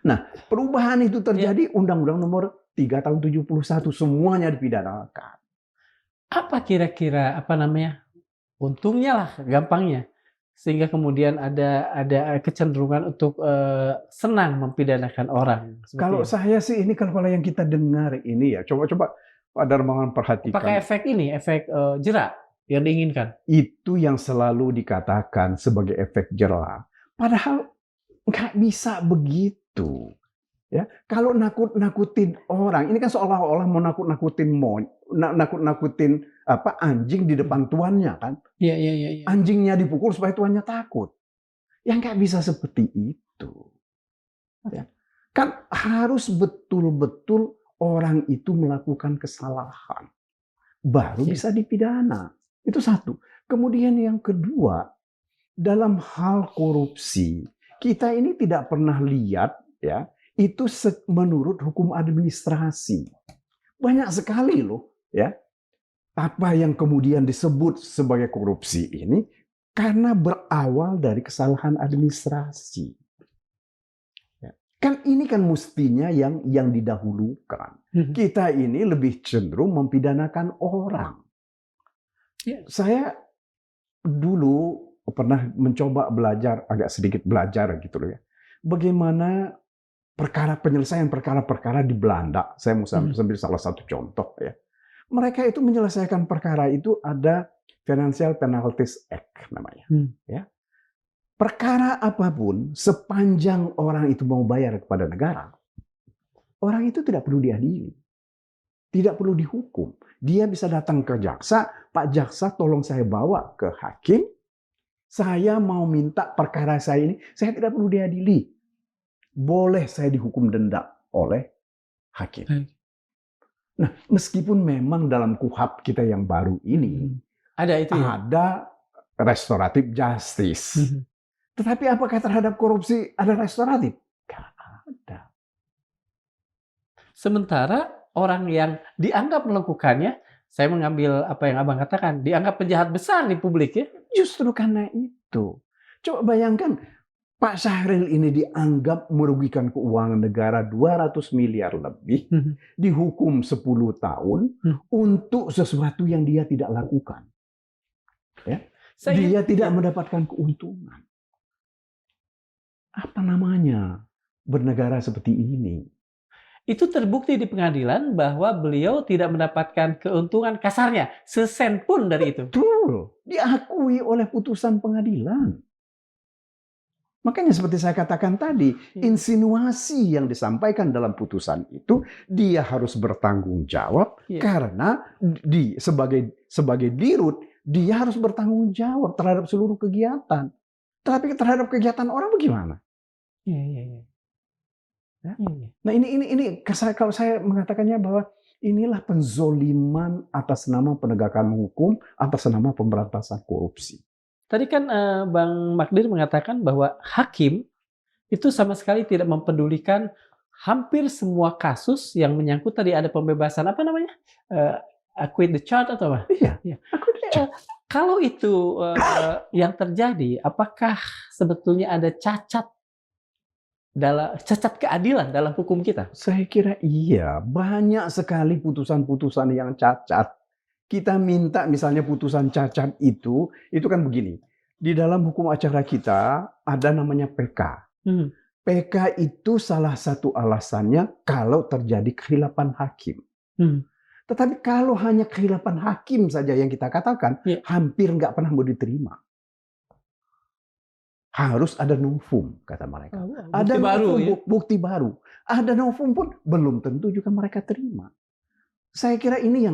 Nah, perubahan itu terjadi undang-undang nomor 3 tahun 71, semuanya dipidanakan. Apa kira-kira untungnya lah, gampangnya, sehingga kemudian ada kecenderungan untuk senang mempidanakan orang. Kalau saya sih ini kalau yang kita dengar ini ya, coba Pak Darmawan perhatikan. Apakah efek jerak yang diinginkan? Itu yang selalu dikatakan sebagai efek jerak. Padahal nggak bisa begitu. Ya, kalau nakut-nakutin orang, ini kan seolah-olah mau nakut-nakutin anjing di depan tuannya kan? Iya. Anjingnya dipukul supaya tuannya takut. Ya nggak bisa seperti itu. Ya. Kan harus betul-betul orang itu melakukan kesalahan, baru bisa dipidana. Itu satu. Kemudian yang kedua, dalam hal korupsi, kita ini tidak pernah lihat ya. Itu menurut hukum administrasi. Banyak sekali loh ya. Apa yang kemudian disebut sebagai korupsi ini karena berawal dari kesalahan administrasi. Ya. Kan ini kan mestinya yang didahulukan. Kita ini lebih cenderung mempidanakan orang. Saya dulu pernah mencoba agak sedikit belajar gitu loh ya. Bagaimana penyelesaian perkara-perkara di Belanda, saya mau sambil salah satu contoh ya. Mereka itu menyelesaikan perkara itu ada Financial Penalties Act namanya. Ya. Perkara apapun sepanjang orang itu mau bayar kepada negara, orang itu tidak perlu diadili, tidak perlu dihukum. Dia bisa datang ke jaksa, Pak Jaksa tolong saya bawa ke hakim, Saya mau minta perkara saya ini, saya tidak perlu diadili. Boleh saya dihukum denda oleh hakim. Nah, meskipun memang dalam KUHP kita yang baru ini Ada itu ya. ada restoratif justice. Tetapi apakah terhadap korupsi ada restoratif? Tidak ada. Sementara orang yang dianggap melakukannya, saya mengambil apa yang Abang katakan, dianggap penjahat besar di publik ya. Justru karena itu. Coba bayangkan, Pak Syahril ini dianggap merugikan keuangan negara 200 miliar lebih, dihukum 10 tahun untuk sesuatu yang dia tidak lakukan. Ya. Dia tidak mendapatkan keuntungan. Apa namanya bernegara seperti ini? Itu terbukti di pengadilan bahwa beliau tidak mendapatkan keuntungan kasarnya sesen pun dari itu. Betul, diakui oleh putusan pengadilan. Makanya seperti saya katakan tadi, insinuasi yang disampaikan dalam putusan itu dia harus bertanggung jawab karena sebagai dirut dia harus bertanggung jawab terhadap seluruh kegiatan. Tapi terhadap kegiatan orang bagaimana? Iya. Ya? Nah ini kalau saya mengatakannya bahwa inilah penzoliman atas nama penegakan hukum, atas nama pemberantasan korupsi. Tadi kan Bang Magdir mengatakan bahwa hakim itu sama sekali tidak mempedulikan hampir semua kasus yang menyangkut tadi ada pembebasan apa namanya? Acquit the charge atau apa? Iya. Kalau itu yang terjadi, apakah sebetulnya ada cacat keadilan dalam hukum kita? Saya kira iya, banyak sekali putusan-putusan yang cacat. Kita minta misalnya putusan cacat itu kan begini. Di dalam hukum acara kita ada namanya PK. PK itu salah satu alasannya kalau terjadi kehilapan hakim. Tetapi kalau hanya kehilapan hakim saja yang kita katakan, hampir nggak pernah mau diterima. Harus ada novum, kata mereka. Ada bukti baru. Ada novum pun belum tentu juga mereka terima. Saya kira ini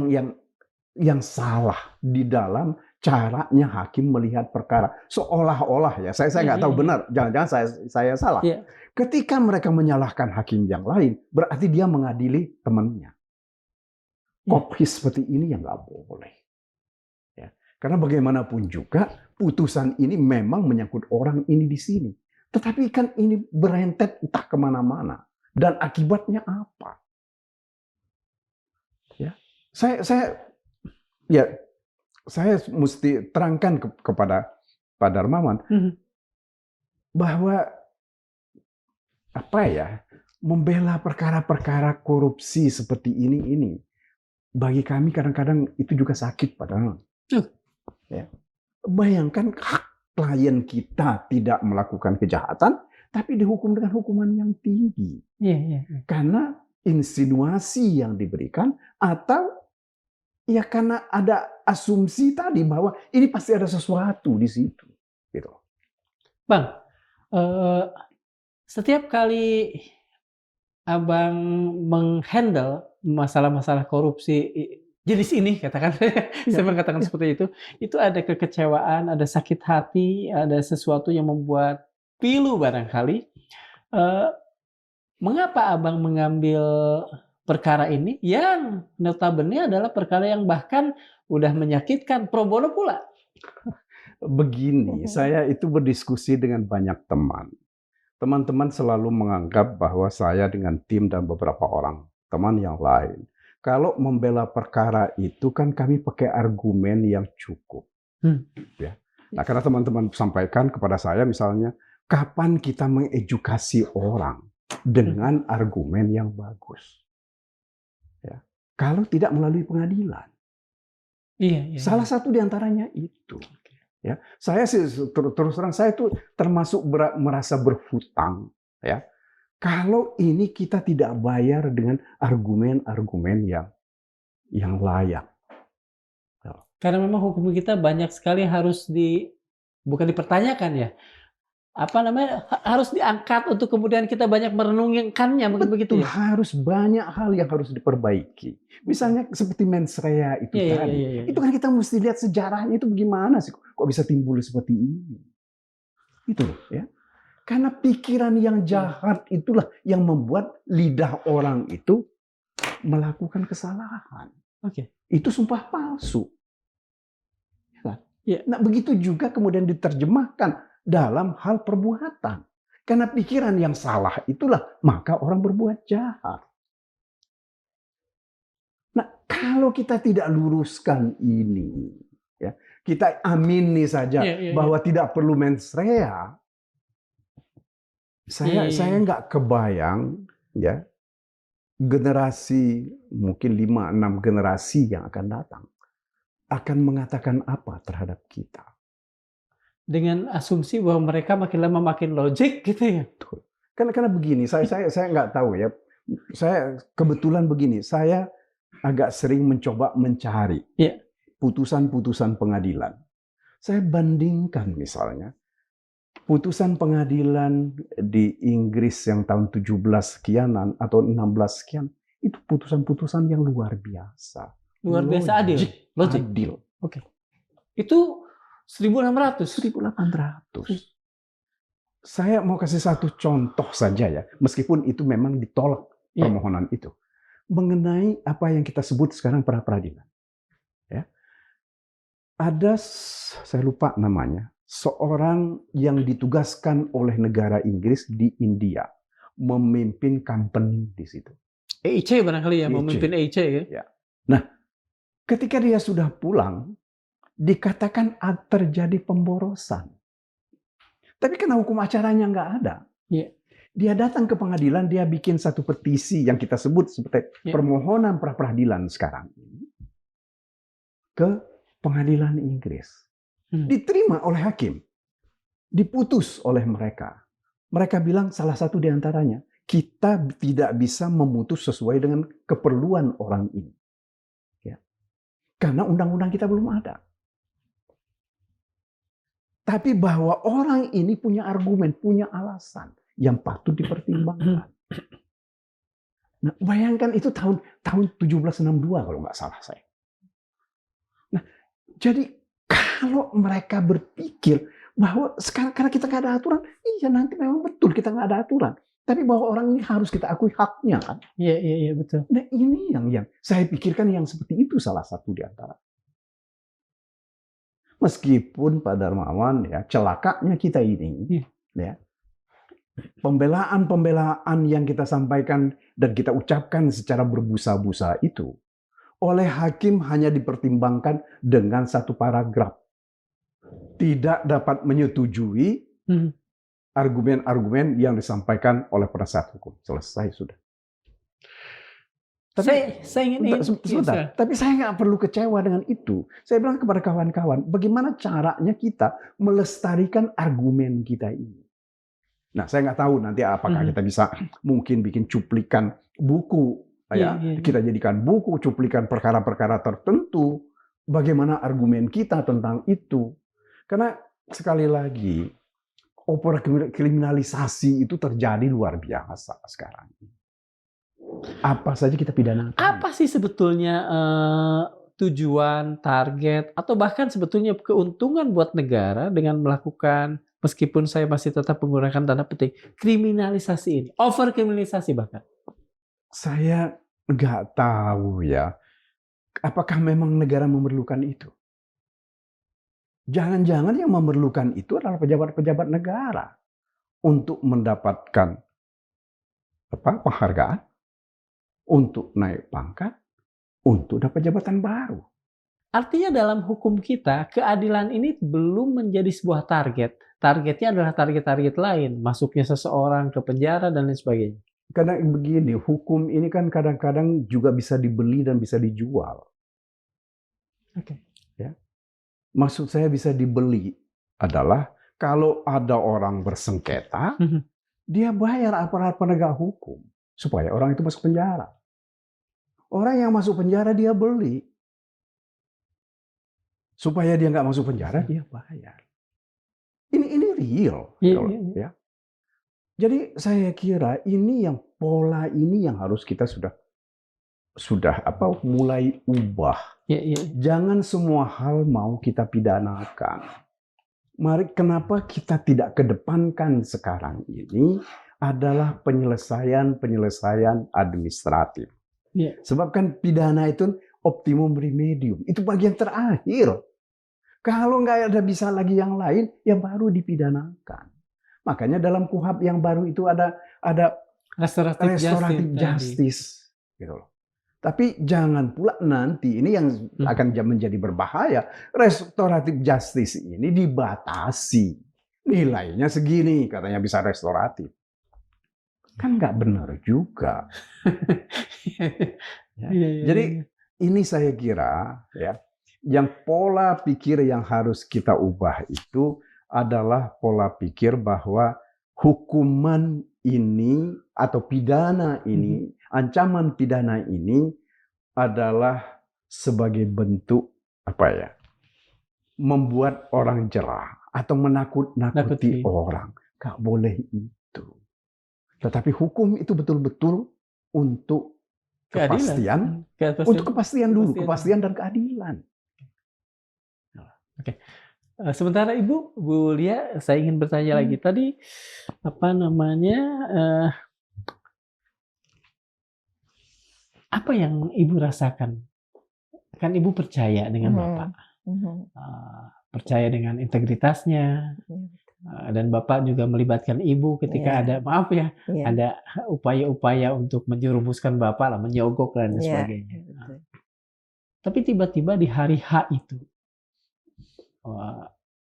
yang salah di dalam caranya hakim melihat perkara. Seolah-olah ya, saya nggak tahu benar. Jangan-jangan saya salah. Ketika mereka menyalahkan hakim yang lain, berarti dia mengadili temannya. Kopis seperti ini yang nggak boleh. Ya. Karena bagaimanapun juga putusan ini memang menyangkut orang ini di sini. Tetapi kan ini berentet entah kemana-mana. Dan akibatnya apa? Ya. Saya mesti terangkan kepada Pak Darmawan bahwa membela perkara-perkara korupsi seperti ini bagi kami kadang-kadang itu juga sakit padahal. Ya. Bayangkan klien kita tidak melakukan kejahatan tapi dihukum dengan hukuman yang tinggi. Karena insinuasi yang diberikan atau ya karena ada asumsi tadi bahwa ini pasti ada sesuatu di situ, gitu. Bang, setiap kali Abang menghandle masalah-masalah korupsi jenis ini, katakan, saya mengatakan seperti itu ada kekecewaan, ada sakit hati, ada sesuatu yang membuat pilu barangkali. Mengapa Abang mengambil perkara ini yang notabene adalah perkara yang bahkan udah menyakitkan pro bono pula? Begini, saya itu berdiskusi dengan banyak teman. Teman-teman selalu menganggap bahwa saya dengan tim dan beberapa orang teman yang lain, kalau membela perkara itu kan kami pakai argumen yang cukup. Ya. Nah, karena teman-teman sampaikan kepada saya misalnya, kapan kita mengedukasi orang dengan argumen yang bagus? Ya. Kalau tidak melalui pengadilan. Salah satu diantaranya itu. Ya. Saya sih terus terang saya itu termasuk merasa berhutang. Ya. Kalau ini kita tidak bayar dengan argumen-argumen yang layak. Karena memang hukum kita banyak sekali harus bukan dipertanyakan ya. Harus diangkat untuk kemudian kita banyak merenungkannya begitu ya. Harus banyak hal yang harus diperbaiki. Misalnya seperti mens rea itu tadi. Itu kan kita mesti lihat sejarahnya itu bagaimana sih kok bisa timbul seperti ini. Gitu loh, ya. Karena pikiran yang jahat itulah yang membuat lidah orang itu melakukan kesalahan. Oke. Itu sumpah palsu. Ya kan? Iya. Nah, begitu juga kemudian diterjemahkan dalam hal perbuatan. Karena pikiran yang salah itulah maka orang berbuat jahat. Nah, kalau kita tidak luruskan ini, ya, kita amini saja bahwa tidak perlu mens rea. Saya nggak kebayang, ya, generasi mungkin 5-6 generasi yang akan datang akan mengatakan apa terhadap kita. Dengan asumsi bahwa mereka makin lama makin logik gitu ya. Karena begini, saya nggak tahu ya. Saya kebetulan begini, saya agak sering mencoba mencari putusan-putusan pengadilan. Saya bandingkan misalnya putusan pengadilan di Inggris yang tahun 17 sekianan atau 16 sekian, itu putusan-putusan yang luar biasa. Luar biasa adil. Logik. Adil. Oke. Itu 1800. Saya mau kasih satu contoh saja ya, meskipun itu memang ditolak permohonan itu. Mengenai apa yang kita sebut sekarang pra peradilan. Ya. Ada, saya lupa namanya, seorang yang ditugaskan oleh negara Inggris di India memimpin company di situ. EIC barangkali ya, memimpin EIC ya. Ya. Nah, ketika dia sudah pulang, dikatakan terjadi pemborosan. Tapi karena hukum acaranya nggak ada. Dia datang ke pengadilan, dia bikin satu petisi yang kita sebut seperti permohonan pra peradilan sekarang ini ke pengadilan Inggris. Diterima oleh hakim. Diputus oleh mereka. Mereka bilang salah satu di antaranya, kita tidak bisa memutus sesuai dengan keperluan orang ini. Ya. Karena undang-undang kita belum ada. Tapi bahwa orang ini punya argumen, punya alasan yang patut dipertimbangkan. Nah, bayangkan itu tahun 1762 kalau nggak salah saya. Nah, jadi kalau mereka berpikir bahwa sekarang karena kita nggak ada aturan, iya nanti memang betul kita nggak ada aturan. Tapi bahwa orang ini harus kita akui haknya kan. Iya betul. Nah ini yang saya pikirkan yang seperti itu salah satu di antara. Meskipun Pak Darmawan ya celakanya kita ini, ya pembelaan yang kita sampaikan dan kita ucapkan secara berbusa-busa itu oleh hakim hanya dipertimbangkan dengan satu paragraf. Tidak dapat menyetujui argumen-argumen yang disampaikan oleh penasihat hukum. Selesai sudah. Tapi saya ingin sebentar. Tapi saya nggak perlu kecewa dengan itu. Saya bilang kepada kawan-kawan, bagaimana caranya kita melestarikan argumen kita ini. Nah, saya nggak tahu nanti apakah kita bisa mungkin bikin cuplikan buku. Kita jadikan buku, cuplikan perkara-perkara tertentu. Bagaimana argumen kita tentang itu. Karena sekali lagi, opera kriminalisasi itu terjadi luar biasa sekarang. Apa saja kita pidanakan. Apa sih sebetulnya tujuan, target, atau bahkan sebetulnya keuntungan buat negara dengan melakukan, meskipun saya masih tetap menggunakan tanda petik, kriminalisasi ini, over kriminalisasi bahkan? Saya nggak tahu ya, apakah memang negara memerlukan itu? Jangan-jangan yang memerlukan itu adalah pejabat-pejabat negara untuk mendapatkan penghargaan, untuk naik pangkat, untuk dapat jabatan baru. Artinya dalam hukum kita, keadilan ini belum menjadi sebuah target. Targetnya adalah target-target lain, masuknya seseorang ke penjara dan lain sebagainya. Karena begini, hukum ini kan kadang-kadang juga bisa dibeli dan bisa dijual. Oke. Ya. Maksud saya bisa dibeli adalah kalau ada orang bersengketa, dia bayar aparat penegak hukum supaya orang itu masuk penjara. Orang yang masuk penjara dia beli. Supaya dia nggak masuk penjara, dia bayar. Ini real. Ya. Jadi saya kira ini yang pola ini yang harus kita sudah mulai ubah. Jangan semua hal mau kita pidanakan. mari kenapa kita tidak kedepankan sekarang ini adalah penyelesaian administratif. Iya. Sebab kan pidana itu optimum remedium, itu bagian terakhir. Kalau nggak ada bisa lagi yang lain, ya baru dipidanakan. Makanya dalam KUHP yang baru itu ada Restoratif justice gitu loh. Tapi jangan pula nanti ini yang akan menjadi berbahaya. Restoratif justice ini dibatasi. Nilainya segini katanya bisa restoratif. Kan nggak benar juga. Jadi ini saya kira ya, yang pola pikir yang harus kita ubah itu adalah pola pikir bahwa hukuman ini atau pidana ini, ancaman pidana ini adalah sebagai bentuk apa ya? Membuat orang jerah atau menakut-nakuti orang. Nggak boleh itu. Tetapi hukum itu betul-betul untuk kepastian, untuk kepastian dulu, kepastian dan keadilan. Oke. Sementara Bu Lia, saya ingin bertanya lagi tadi apa yang Ibu rasakan? Kan Ibu percaya dengan Bapak, percaya dengan integritasnya, dan Bapak juga melibatkan Ibu ketika ada ada upaya-upaya untuk menjerumuskan Bapak lah, menyogok dan sebagainya. Tapi tiba-tiba di hari H itu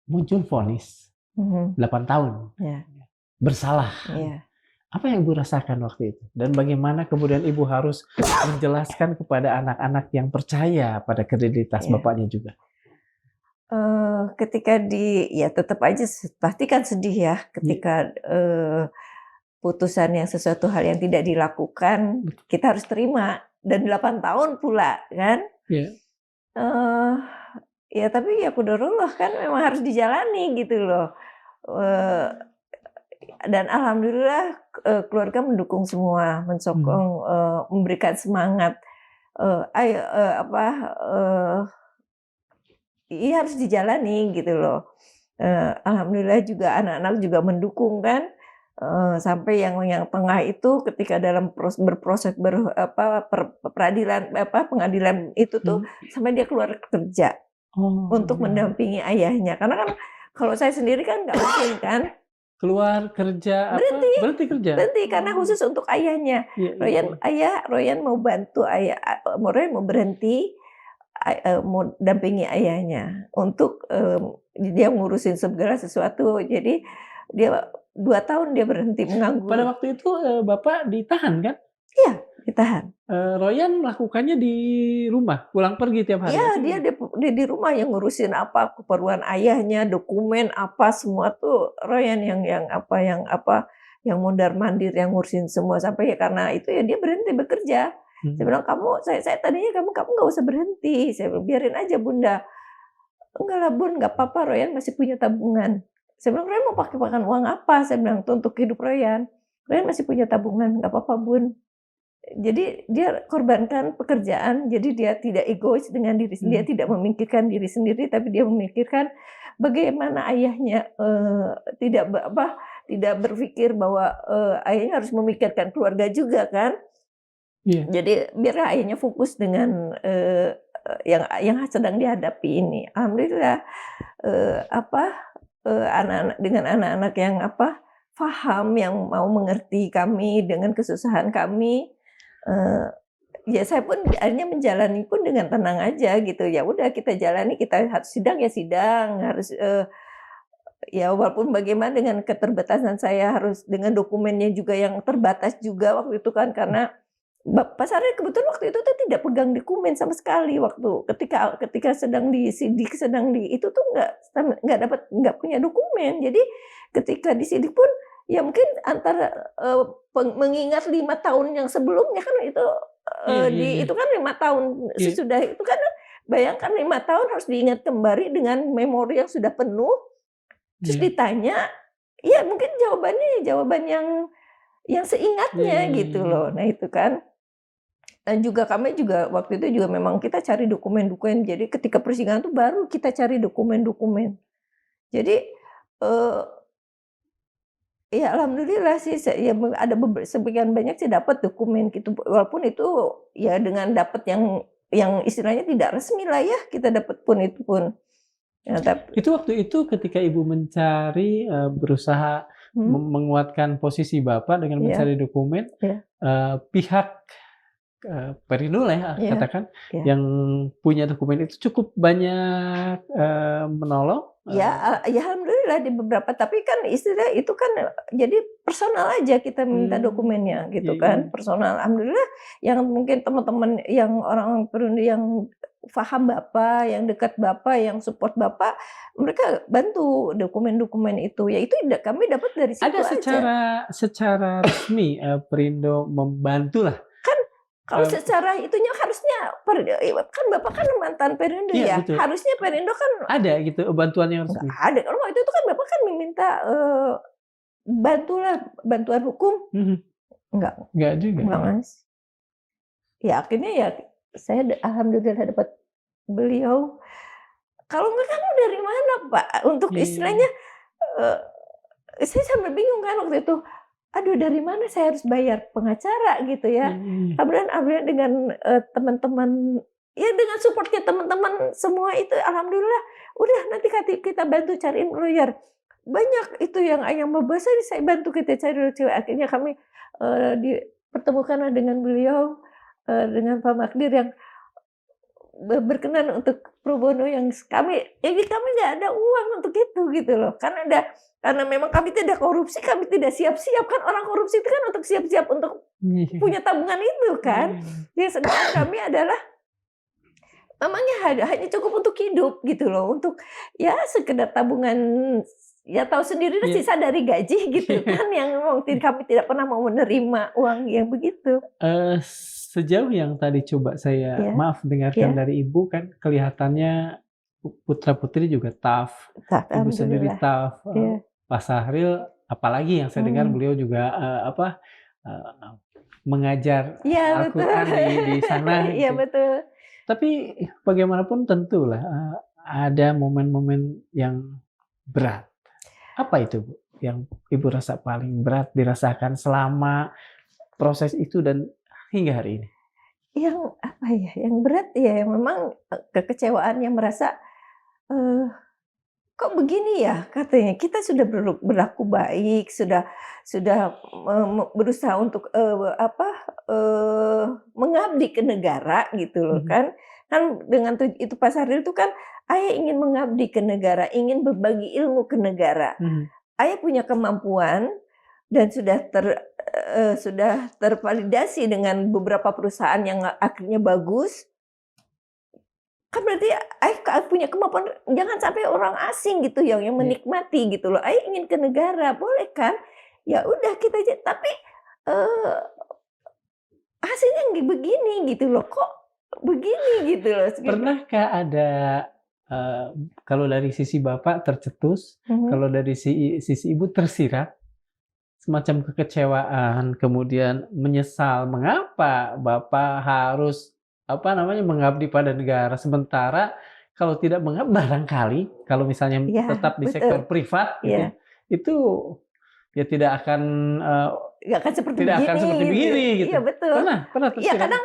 muncul vonis 8 tahun bersalah. Apa yang Ibu rasakan waktu itu? Dan bagaimana kemudian Ibu harus menjelaskan kepada anak-anak yang percaya pada kredibilitas Bapaknya juga? Ketika tetap aja pasti kan sedih ya ketika putusan yang sesuatu hal yang tidak dilakukan kita harus terima, dan 8 tahun pula kan. Ya tapi ya qadarullah kan memang harus dijalani gitu loh. Dan alhamdulillah keluarga mendukung semua, mensokong, memberikan semangat. Iya harus dijalani gitu loh. Alhamdulillah juga anak-anak juga mendukung kan. Sampai yang tengah itu ketika dalam berproses pengadilan itu tuh sampai dia keluar kerja. Untuk mendampingi ayahnya, karena kan kalau saya sendiri kan nggak mungkin kan keluar kerja, berhenti karena khusus untuk ayahnya. Royan mau bantu Royan mau berhenti, mau dampingi ayahnya untuk dia ngurusin segala sesuatu. Jadi dia 2 tahun dia berhenti menganggur. Pada waktu itu Bapak ditahan kan? Iya, ditahan. Royan melakukannya di rumah, pulang pergi tiap hari. Iya, dia di rumah yang ngurusin apa keperluan ayahnya, dokumen apa semua tuh Royan yang mondar-mandir, yang ngurusin semua sampai karena itu ya dia berhenti bekerja. Saya bilang saya tadinya kamu nggak usah berhenti, saya bilang, biarin aja Bunda. Enggak lah Bun, nggak apa-apa, Royan masih punya tabungan. Saya bilang Royan mau pakai makan uang apa? Saya bilang untuk hidup Royan. Royan masih punya tabungan, nggak apa-apa Bun. Jadi dia korbankan pekerjaan, jadi dia tidak egois dengan diri sendiri, dia tidak memikirkan diri sendiri, tapi dia memikirkan bagaimana ayahnya tidak berpikir bahwa ayahnya harus memikirkan keluarga juga kan. Jadi biar ayahnya fokus dengan yang sedang dihadapi ini. Alhamdulillah dengan anak-anak yang paham, yang mau mengerti kami dengan kesusahan kami. Ya saya pun akhirnya menjalani pun dengan tenang aja gitu. Ya udah kita jalani, kita harus sidang ya sidang, harus ya walaupun bagaimana dengan keterbatasan saya harus dengan dokumennya juga yang terbatas juga waktu itu kan, karena Pak Saril kebetulan waktu itu tuh tidak pegang dokumen sama sekali waktu ketika sedang disidik, itu tuh nggak punya dokumen. Jadi ketika disidik pun ya mungkin antara mengingat 5 tahun yang sebelumnya kan itu itu kan 5 tahun sesudah itu kan, bayangkan 5 tahun harus diingat kembali dengan memori yang sudah penuh, terus ditanya, ya mungkin jawaban yang seingatnya gitu loh. Nah itu kan. Dan juga kami juga waktu itu juga memang kita cari dokumen-dokumen. Jadi ketika persidangan itu baru kita cari dokumen-dokumen. Jadi eee, ya alhamdulillah sih ya ada sebagian banyak sih dapat dokumen gitu, walaupun itu ya dengan dapat yang istilahnya tidak resmi lah ya, kita dapat pun itu pun. Ya Itu waktu itu ketika Ibu mencari, berusaha menguatkan posisi Bapak dengan Iya. mencari dokumen, Iya. Pihak, Perindo lah ya Iya. katakan, Iya. yang punya dokumen itu cukup banyak, menolong? Ya alhamdulillah di beberapa, tapi kan istilah itu kan jadi personal aja kita minta dokumennya gitu Iya, kan, iya. personal. Alhamdulillah yang mungkin teman-teman yang orang Perindo yang paham Bapak, yang dekat Bapak, yang support Bapak, mereka bantu dokumen-dokumen itu. Ya itu kami dapat dari situ Ada aja. secara resmi, Perindo membantu lah? Kalau secara itunya harusnya kan Bapak kan mantan Perindo Iya, ya, betul. harusnya Perindo kan Ada gitu bantuan yang nggak resmi? ada. Kalau waktu itu kan Bapak kan meminta, bantuan hukum. Enggak juga. enggak, Mas. Ya akhirnya ya saya alhamdulillah dapat beliau. Kalau enggak kamu dari mana, Pak? Untuk istilahnya, saya sampai bingung kan waktu itu. Aduh dari mana saya harus bayar pengacara gitu ya. Alhamdulillah dengan, teman-teman, ya dengan support-nya teman-teman semua itu alhamdulillah, udah nanti kita bantu cariin lawyer. Banyak itu yang bahasa saya bantu kita cari lawyer. Akhirnya kami, dipertemukanlah dengan beliau, dengan Pak Magdir yang berkenan untuk pro bono yang kami nggak ada uang untuk itu gitu loh. Karena memang kami tidak korupsi, kami tidak siap-siap kan, orang korupsi itu kan untuk siap-siap untuk punya tabungan itu kan. Ya sedangkan kami adalah memangnya hanya cukup untuk hidup gitu loh, untuk ya sekedar tabungan, ya tahu sendiri sisa dari gaji gitu kan, yang memang kami tidak pernah mau menerima uang yang begitu. Sejauh yang tadi coba saya dengarkan dari Ibu kan kelihatannya putra-putri juga tough, Ibu sendiri tough, Pak Sahril apalagi yang saya dengar beliau juga mengajar Al-Quran di sana. Iya betul. Tapi bagaimanapun tentulah ada momen-momen yang berat. Apa itu Bu, yang Ibu rasa paling berat dirasakan selama proses itu dan hingga hari ini? Yang apa ya, yang berat ya memang kekecewaan yang merasa, kok begini ya katanya, kita sudah berlaku baik, sudah berusaha untuk, mengabdi ke negara gitu loh kan. Kan dengan itu Pak Sahril itu kan, ayah ingin mengabdi ke negara, ingin berbagi ilmu ke negara. Ayah punya kemampuan dan sudah tervalidasi dengan beberapa perusahaan yang akhirnya bagus. Kan berarti ayah punya kemampuan, jangan sampai orang asing gitu yang menikmati gitu loh. Ayah ingin ke negara, boleh kan? Ya udah kita aja, tapi hasilnya begini gitu loh, kok begini gitu loh. Pernahkah ada kalau dari sisi Bapak tercetus, kalau dari sisi Ibu tersirat, semacam kekecewaan, kemudian menyesal mengapa Bapak harus mengabdi pada negara, sementara kalau tidak mengabdi barangkali kalau misalnya tetap di sektor privat gitu, itu ya tidak akan seperti begini gitu. Iya betul. Pernah tersirat. Iya kadang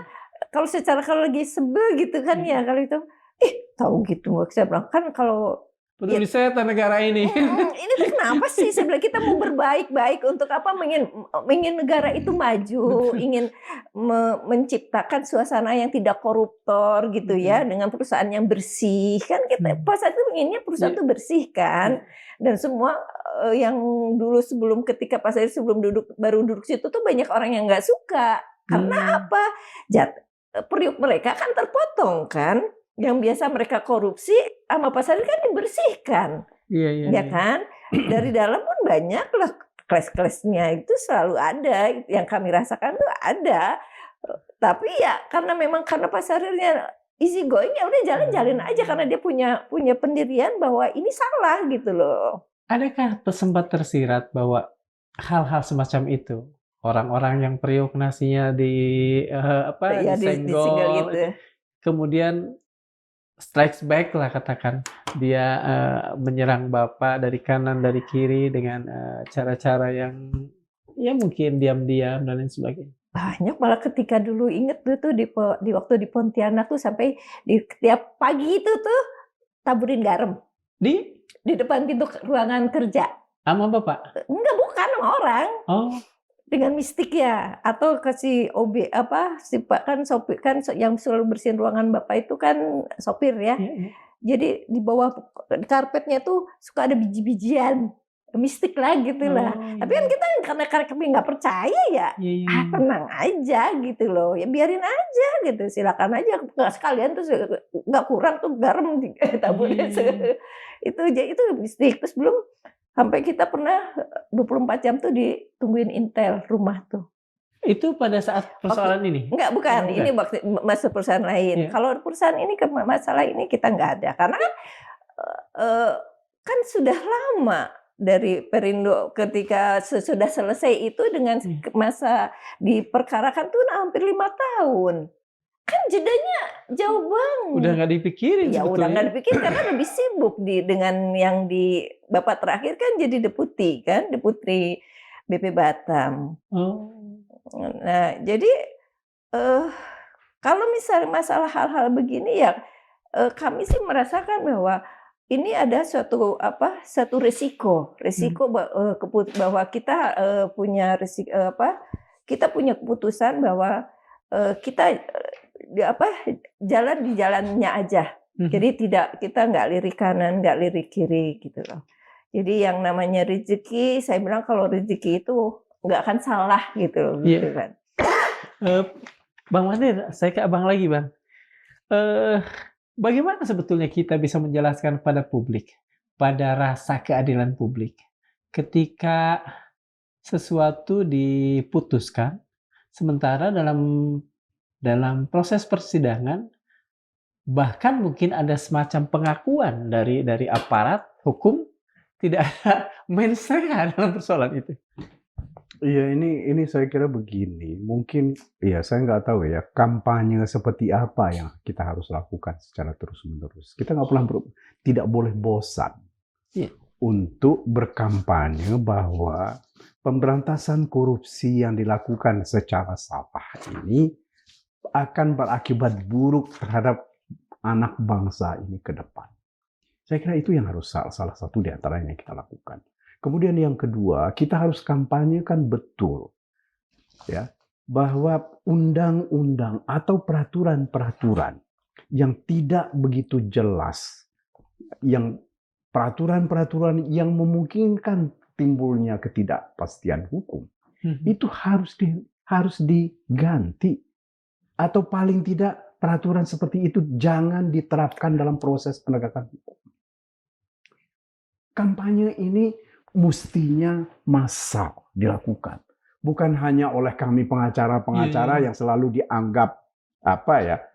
kalau lagi sebel gitu kan ya kalau itu, tahu gitu saya bilang kan kalau peduli setan negara ini. Ini tuh kenapa sih? Saya bilang kita mau berbaik-baik untuk apa? Ingin negara itu maju, ingin menciptakan suasana yang tidak koruptor gitu ya, dengan perusahaan yang bersih kan kita pas itu inginnya perusahaan itu bersih kan, dan semua yang dulu ketika pas saya baru duduk situ tuh banyak orang yang nggak suka karena apa? Periuk mereka kan terpotong kan. Yang biasa mereka korupsi sama Pak Sahril kan dibersihkan, ya kan? Dari dalam pun banyak lah kelas-kelasnya itu selalu ada, yang kami rasakan tuh ada. Tapi ya karena Pak Sahrilnya easy going, ya udah jalan-jalan aja karena dia punya pendirian bahwa ini salah gitu loh. Adakah sempat tersirat bahwa hal-hal semacam itu, orang-orang yang periuk nasinya disenggol, gitu. Kemudian strikes back lah katakan, dia menyerang Bapak dari kanan, dari kiri dengan cara-cara yang ya mungkin diam-diam dan lain sebagainya? Banyak, malah ketika dulu inget tuh di waktu di Pontianak tuh sampai tiap pagi itu tuh taburin garam Di di depan pintu ruangan kerja. sama Bapak? Enggak, bukan, sama orang. Oh, Dengan mistik ya, atau kasih OB apa si Pak kan sopir kan yang selalu bersihin ruangan Bapak itu kan sopir ya. iya, iya. Jadi di bawah karpetnya tuh suka ada biji-bijian. Mistik lah gitu lah. Oh, Tapi kan iya. kita karena kami nggak percaya ya, Iya, iya, iya. tenang aja gitu loh. Ya biarin aja gitu. Silakan aja. Nggak sekalian tuh nggak kurang tuh garam ditaburin. Iya. Itu mistik. Terus belum sampai kita pernah 24 jam tuh ditungguin intel rumah tuh. Itu pada saat persoalan ini? Enggak, bukan. Oh, Ini waktu masuk perusahaan lain. Iya. Kalau perusahaan ini masalah ini kita nggak ada. Karena kan kan sudah lama dari Perindo ketika sudah selesai itu dengan masa diperkarakan tuh hampir 5 tahun. Kan jedanya jauh banget. Udah nggak dipikirin Ya udah sebetulnya. nggak dipikir karena lebih sibuk dengan yang di Bapak terakhir kan jadi deputi kan, deputi BP Batam. Oh. Nah, jadi kalau misalnya masalah hal-hal begini ya kami sih merasakan bahwa ini ada suatu risiko bahwa kita punya kita punya keputusan bahwa kita jalan di jalannya aja. Jadi kita nggak lirik kanan, nggak lirik kiri gitu loh. Jadi yang namanya rezeki, saya bilang kalau rezeki itu nggak akan salah gitu loh. Gitu kan. Bang Mandir, saya ke Abang lagi Bang. Bagaimana sebetulnya kita bisa menjelaskan pada publik, pada rasa keadilan publik, ketika sesuatu diputuskan, sementara dalam proses persidangan, bahkan mungkin ada semacam pengakuan dari aparat hukum, tidak ada mensreha dalam persoalan itu. Iya, ini saya kira begini. Mungkin ya saya nggak tahu ya kampanye seperti apa yang kita harus lakukan secara terus-menerus. Kita tidak boleh bosan untuk berkampanye bahwa pemberantasan korupsi yang dilakukan secara salah ini akan berakibat buruk terhadap anak bangsa ini ke depan. Saya kira itu yang harus salah satu di antaranya yang kita lakukan. Kemudian yang kedua, kita harus kampanyekan betul ya bahwa undang-undang atau peraturan-peraturan yang tidak begitu jelas, yang peraturan-peraturan yang memungkinkan timbulnya ketidakpastian hukum, itu harus diganti. Atau paling tidak peraturan seperti itu jangan diterapkan dalam proses penegakan hukum. Kampanye ini mestinya massal dilakukan, bukan hanya oleh kami pengacara-pengacara yang selalu dianggap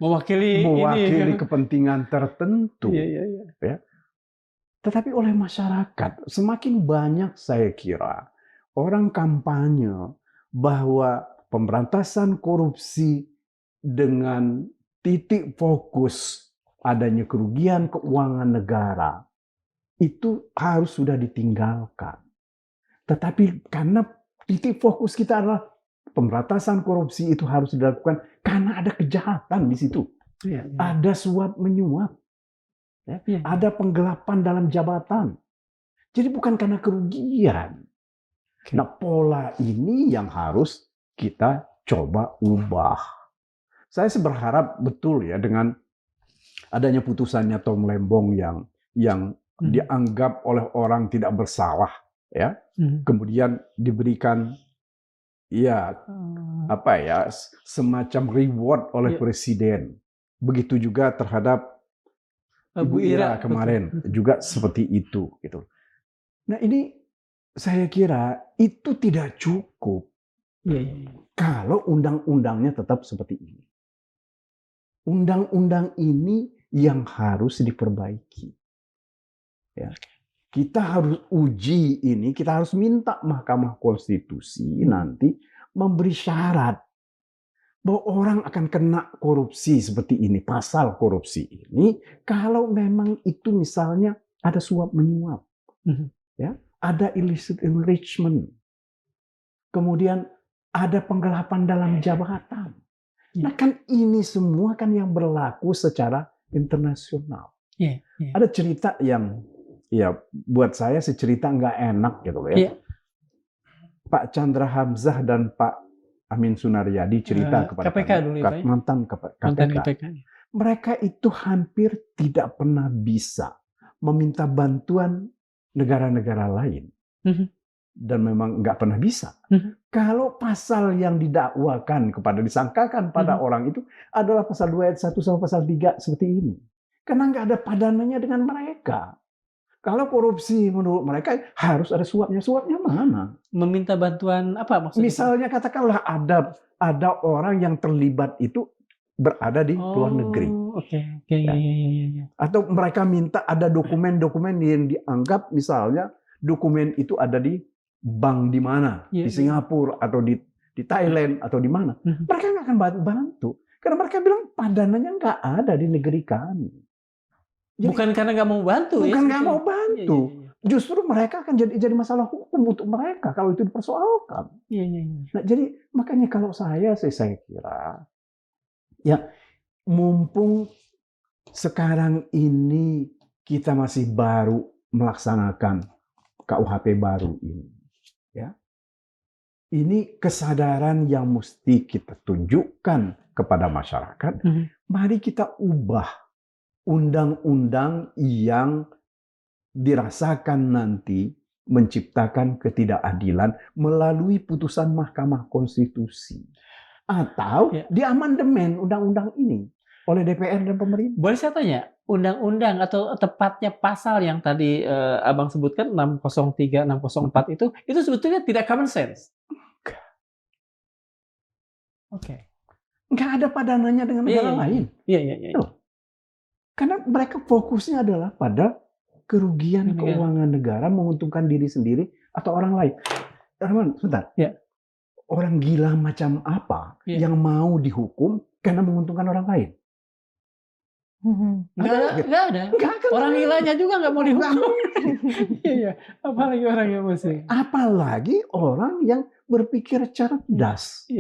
mewakili kepentingan tertentu, ya. Tetapi oleh masyarakat. Semakin banyak saya kira orang kampanye bahwa pemberantasan korupsi dengan titik fokus adanya kerugian keuangan negara itu harus sudah ditinggalkan. Tetapi karena titik fokus kita adalah pemberantasan korupsi itu harus dilakukan karena ada kejahatan di situ. Ada suap menyuap. Ada penggelapan dalam jabatan. Jadi bukan karena kerugian. Nah, pola ini yang harus kita coba ubah. Saya berharap betul ya dengan adanya putusannya Tom Lembong yang dianggap oleh orang tidak bersalah, ya, kemudian diberikan semacam reward oleh presiden. Begitu juga terhadap Ibu Ira kemarin juga seperti itu, gitu. Nah ini saya kira itu tidak cukup kalau undang-undangnya tetap seperti ini. Undang-undang ini yang harus diperbaiki. Ya. Kita harus uji ini, kita harus minta Mahkamah Konstitusi nanti memberi syarat bahwa orang akan kena korupsi seperti ini, pasal korupsi ini, kalau memang itu misalnya ada suap menyuap, ya, ada illicit enrichment, kemudian ada penggelapan dalam jabatan. Nah kan ini semua kan yang berlaku secara internasional. Ada cerita yang ya buat saya sih cerita nggak enak gitu ya. Pak Chandra Hamzah dan Pak Amin Sunaryadi cerita kepada KPK kami, dulu mantan KPK. Mereka itu hampir tidak pernah bisa meminta bantuan negara-negara lain. Dan memang nggak pernah bisa. Kalau pasal yang didakwakan disangkakan pada orang itu adalah pasal 2 ayat 1 sama pasal 3 seperti ini. Karena nggak ada padanannya dengan mereka. Kalau korupsi menurut mereka harus ada suapnya. Suapnya mana? Meminta bantuan apa maksudnya? Misalnya katakanlah ada orang yang terlibat itu berada di luar negeri. Atau mereka minta ada dokumen-dokumen yang dianggap misalnya dokumen itu ada di bank di mana, di Singapura atau di Thailand atau di mana. Mereka nggak akan bantu karena mereka bilang padanannya nggak ada di negeri kami. Jadi, bukan karena nggak mau bantu, bukan nggak mau bantu. Justru mereka akan jadi masalah hukum untuk mereka kalau itu dipersoalkan. Nah, jadi makanya kalau saya kira ya mumpung sekarang ini kita masih baru melaksanakan KUHP baru ini, ya ini kesadaran yang mesti kita tunjukkan kepada masyarakat. Mari kita ubah undang-undang yang dirasakan nanti menciptakan ketidakadilan melalui putusan Mahkamah Konstitusi atau diamandemen undang-undang ini oleh DPR dan pemerintah. Boleh saya tanya, undang-undang atau tepatnya pasal yang tadi Abang sebutkan 603, 604 itu sebetulnya tidak common sense. Nggak ada padanannya dengan negara lain. Karena mereka fokusnya adalah pada kerugian keuangan negara, menguntungkan diri sendiri atau orang lain. Rahman, sebentar. Orang gila macam apa yang mau dihukum karena menguntungkan orang lain? Nggak ada. Orang gilanya juga nggak mau dihukum. Apalagi orang yang masih. Apalagi orang yang berpikir cerdas.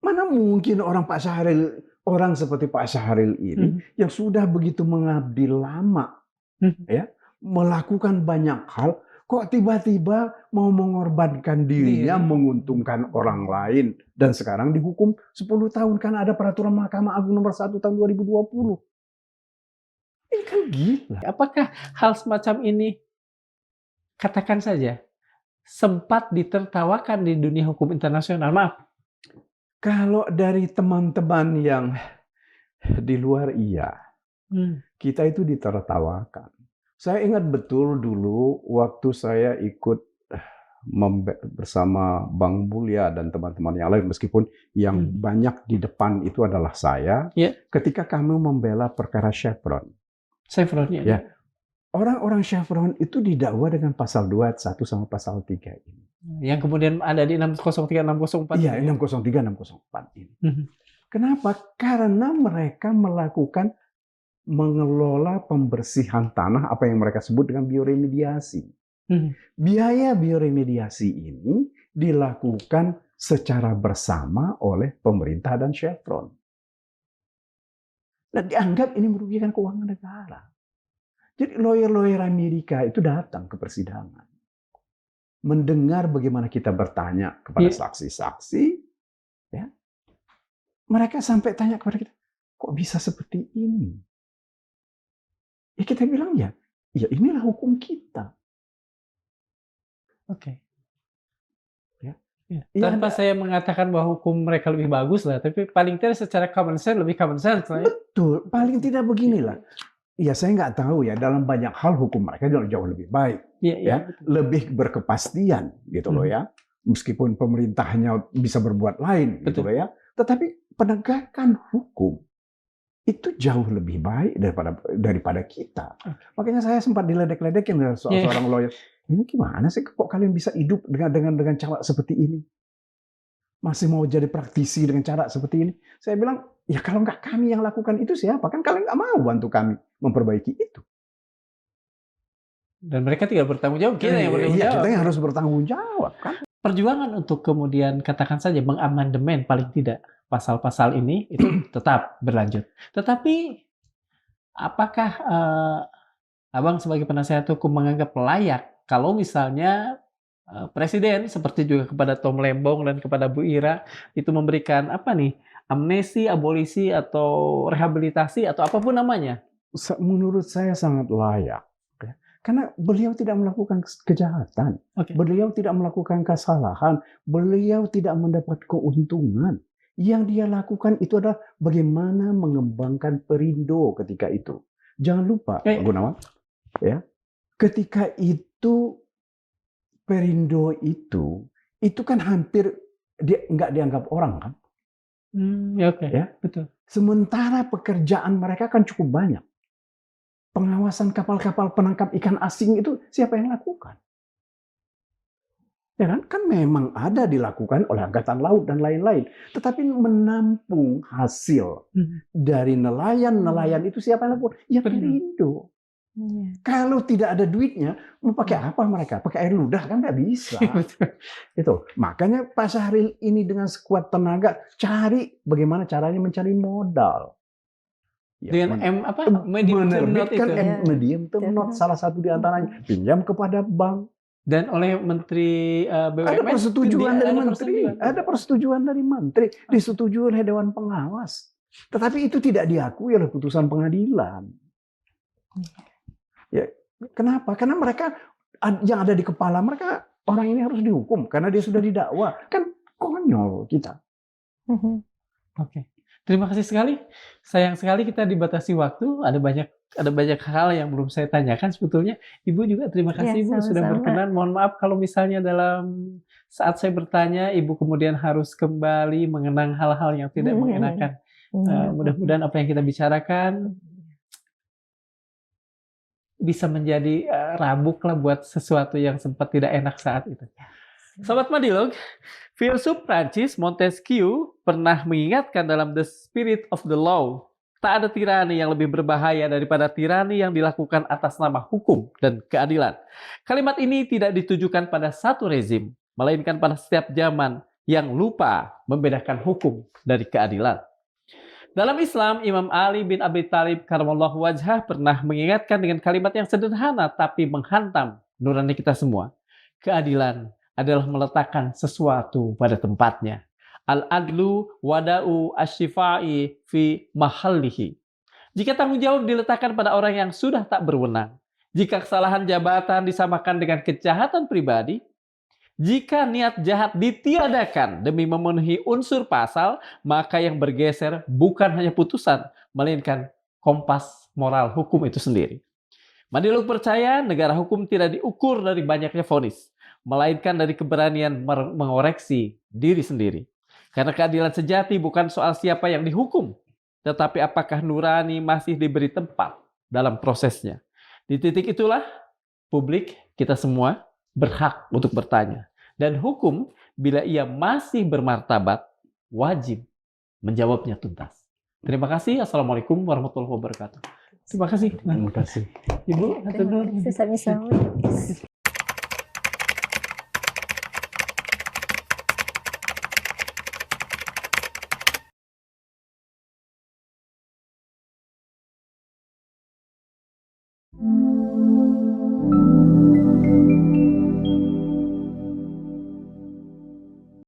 Mana mungkin orang seperti Pak Syahril ini yang sudah begitu mengabdi lama, ya, melakukan banyak hal, kok tiba-tiba mau mengorbankan dirinya menguntungkan orang lain dan sekarang dihukum 10 tahun karena ada peraturan Mahkamah Agung nomor 1 tahun 2020. Ini kan gila. Apakah hal semacam ini, katakan saja, sempat ditertawakan di dunia hukum internasional? Maaf. Kalau dari teman-teman yang di luar kita itu ditertawakan. Saya ingat betul dulu waktu saya ikut bersama Bang Mulya dan teman-teman yang lain, meskipun yang banyak di depan itu adalah saya, ketika kami membela perkara Chevron. Orang-orang Chevron itu didakwa dengan pasal 2 ayat 1 sama pasal 3 ini. Yang kemudian ada di 603, 604. Iya, 603, 604 ini. Kenapa? Karena mereka mengelola pembersihan tanah, apa yang mereka sebut dengan bioremediasi. Biaya bioremediasi ini dilakukan secara bersama oleh pemerintah dan Chevron. Nah, dianggap ini merugikan keuangan negara. Jadi lawyer-lawyer Amerika itu datang ke persidangan, mendengar bagaimana kita bertanya kepada saksi-saksi, ya. Mereka sampai tanya kepada kita, kok bisa seperti ini? Ya kita bilang ya inilah hukum kita. Tanpa saya mengatakan bahwa hukum mereka lebih bagus lah, tapi paling tidak secara common sense lebih common sense lah. Betul, paling tidak beginilah. Ya saya nggak tahu ya, dalam banyak hal hukum mereka jauh lebih baik, lebih berkepastian gitu loh ya. Meskipun pemerintahnya bisa berbuat lain gitu loh ya, tetapi penegakan hukum itu jauh lebih baik daripada kita. Makanya saya sempat diledek-ledekin dengan seorang lawyer. Ini gimana sih kok kalian bisa hidup dengan cara seperti ini? masih mau jadi praktisi dengan cara seperti ini. Saya bilang, ya kalau nggak kami yang lakukan itu siapa? Kan kalian nggak mau bantu kami memperbaiki itu. Dan mereka tidak bertanggung jawab, kita yang bertanggung Iya, jawab. kita yang harus bertanggung jawab kan. Perjuangan untuk kemudian katakan saja mengamandemen paling tidak pasal-pasal ini itu tetap berlanjut. Tetapi apakah Abang sebagai penasehat hukum menganggap layak kalau misalnya Presiden seperti juga kepada Tom Lembong dan kepada Bu Ira itu memberikan apa nih, amnesti, abolisi atau rehabilitasi atau apapun namanya? Menurut saya sangat layak. Ya. Karena beliau tidak melakukan kejahatan. Oke. Beliau tidak melakukan kesalahan. Beliau tidak mendapat keuntungan. Yang dia lakukan itu adalah bagaimana mengembangkan Perindo ketika itu. Jangan lupa, Pak Gunawan, ya, ketika itu Perindo itu kan hampir dia nggak dianggap orang kan. Ya oke. Ya. Betul. Sementara pekerjaan mereka kan cukup banyak. Pengawasan kapal-kapal penangkap ikan asing itu siapa yang lakukan? Ya kan? Kan memang ada dilakukan oleh Angkatan Laut dan lain-lain. Tetapi menampung hasil dari nelayan-nelayan itu siapa yang lakukan? Ya Perindo. Kalau tidak ada duitnya, mau pakai apa mereka? Pakai air ludah kan nggak bisa. Itu. Makanya Pak Syahril ini dengan sekuat tenaga cari bagaimana caranya mencari modal. Ya, Dengan medium term note itu. Medium term note salah satu di antaranya pinjam kepada bank. Dan oleh Menteri BUMN Ada persetujuan dari menteri, persetujuan. ada persetujuan dari menteri, disetujui oleh Dewan Pengawas. Tetapi itu tidak diakui oleh putusan pengadilan. Ya, kenapa? Karena mereka yang ada di kepala mereka orang ini harus dihukum karena dia sudah didakwa. Kan konyol kita. Oke. Terima kasih sekali. Sayang sekali kita dibatasi waktu. Ada banyak hal yang belum saya tanyakan sebetulnya. Ibu juga terima kasih Ibu sudah berkenan. Mohon maaf kalau misalnya dalam saat saya bertanya Ibu kemudian harus kembali mengenang hal-hal yang tidak mengenakan. Mudah-mudahan apa yang kita bicarakan bisa menjadi rabuk lah buat sesuatu yang sempat tidak enak saat itu. Sobat Madilog, filsuf Prancis Montesquieu pernah mengingatkan dalam The Spirit of the Law, tak ada tirani yang lebih berbahaya daripada tirani yang dilakukan atas nama hukum dan keadilan. Kalimat ini tidak ditujukan pada satu rezim, melainkan pada setiap zaman yang lupa membedakan hukum dari keadilan. Dalam Islam, Imam Ali bin Abi Thalib karamallahu wajhah pernah mengingatkan dengan kalimat yang sederhana tapi menghantam nurani kita semua. Keadilan adalah meletakkan sesuatu pada tempatnya. Al-adlu wada'u asyifai fi mahallihi. Jika tanggung jawab diletakkan pada orang yang sudah tak berwenang, jika kesalahan jabatan disamakan dengan kejahatan pribadi, jika niat jahat ditiadakan demi memenuhi unsur pasal, maka yang bergeser bukan hanya putusan, melainkan kompas moral hukum itu sendiri. Madilog percaya negara hukum tidak diukur dari banyaknya vonis, melainkan dari keberanian mengoreksi diri sendiri. Karena keadilan sejati bukan soal siapa yang dihukum, tetapi apakah nurani masih diberi tempat dalam prosesnya. Di titik itulah, publik, kita semua berhak untuk bertanya. Dan hukum, bila ia masih bermartabat, wajib menjawabnya tuntas. Terima kasih. Assalamualaikum warahmatullahi wabarakatuh. Terima kasih. Terima kasih. Ibu, Sama-sama.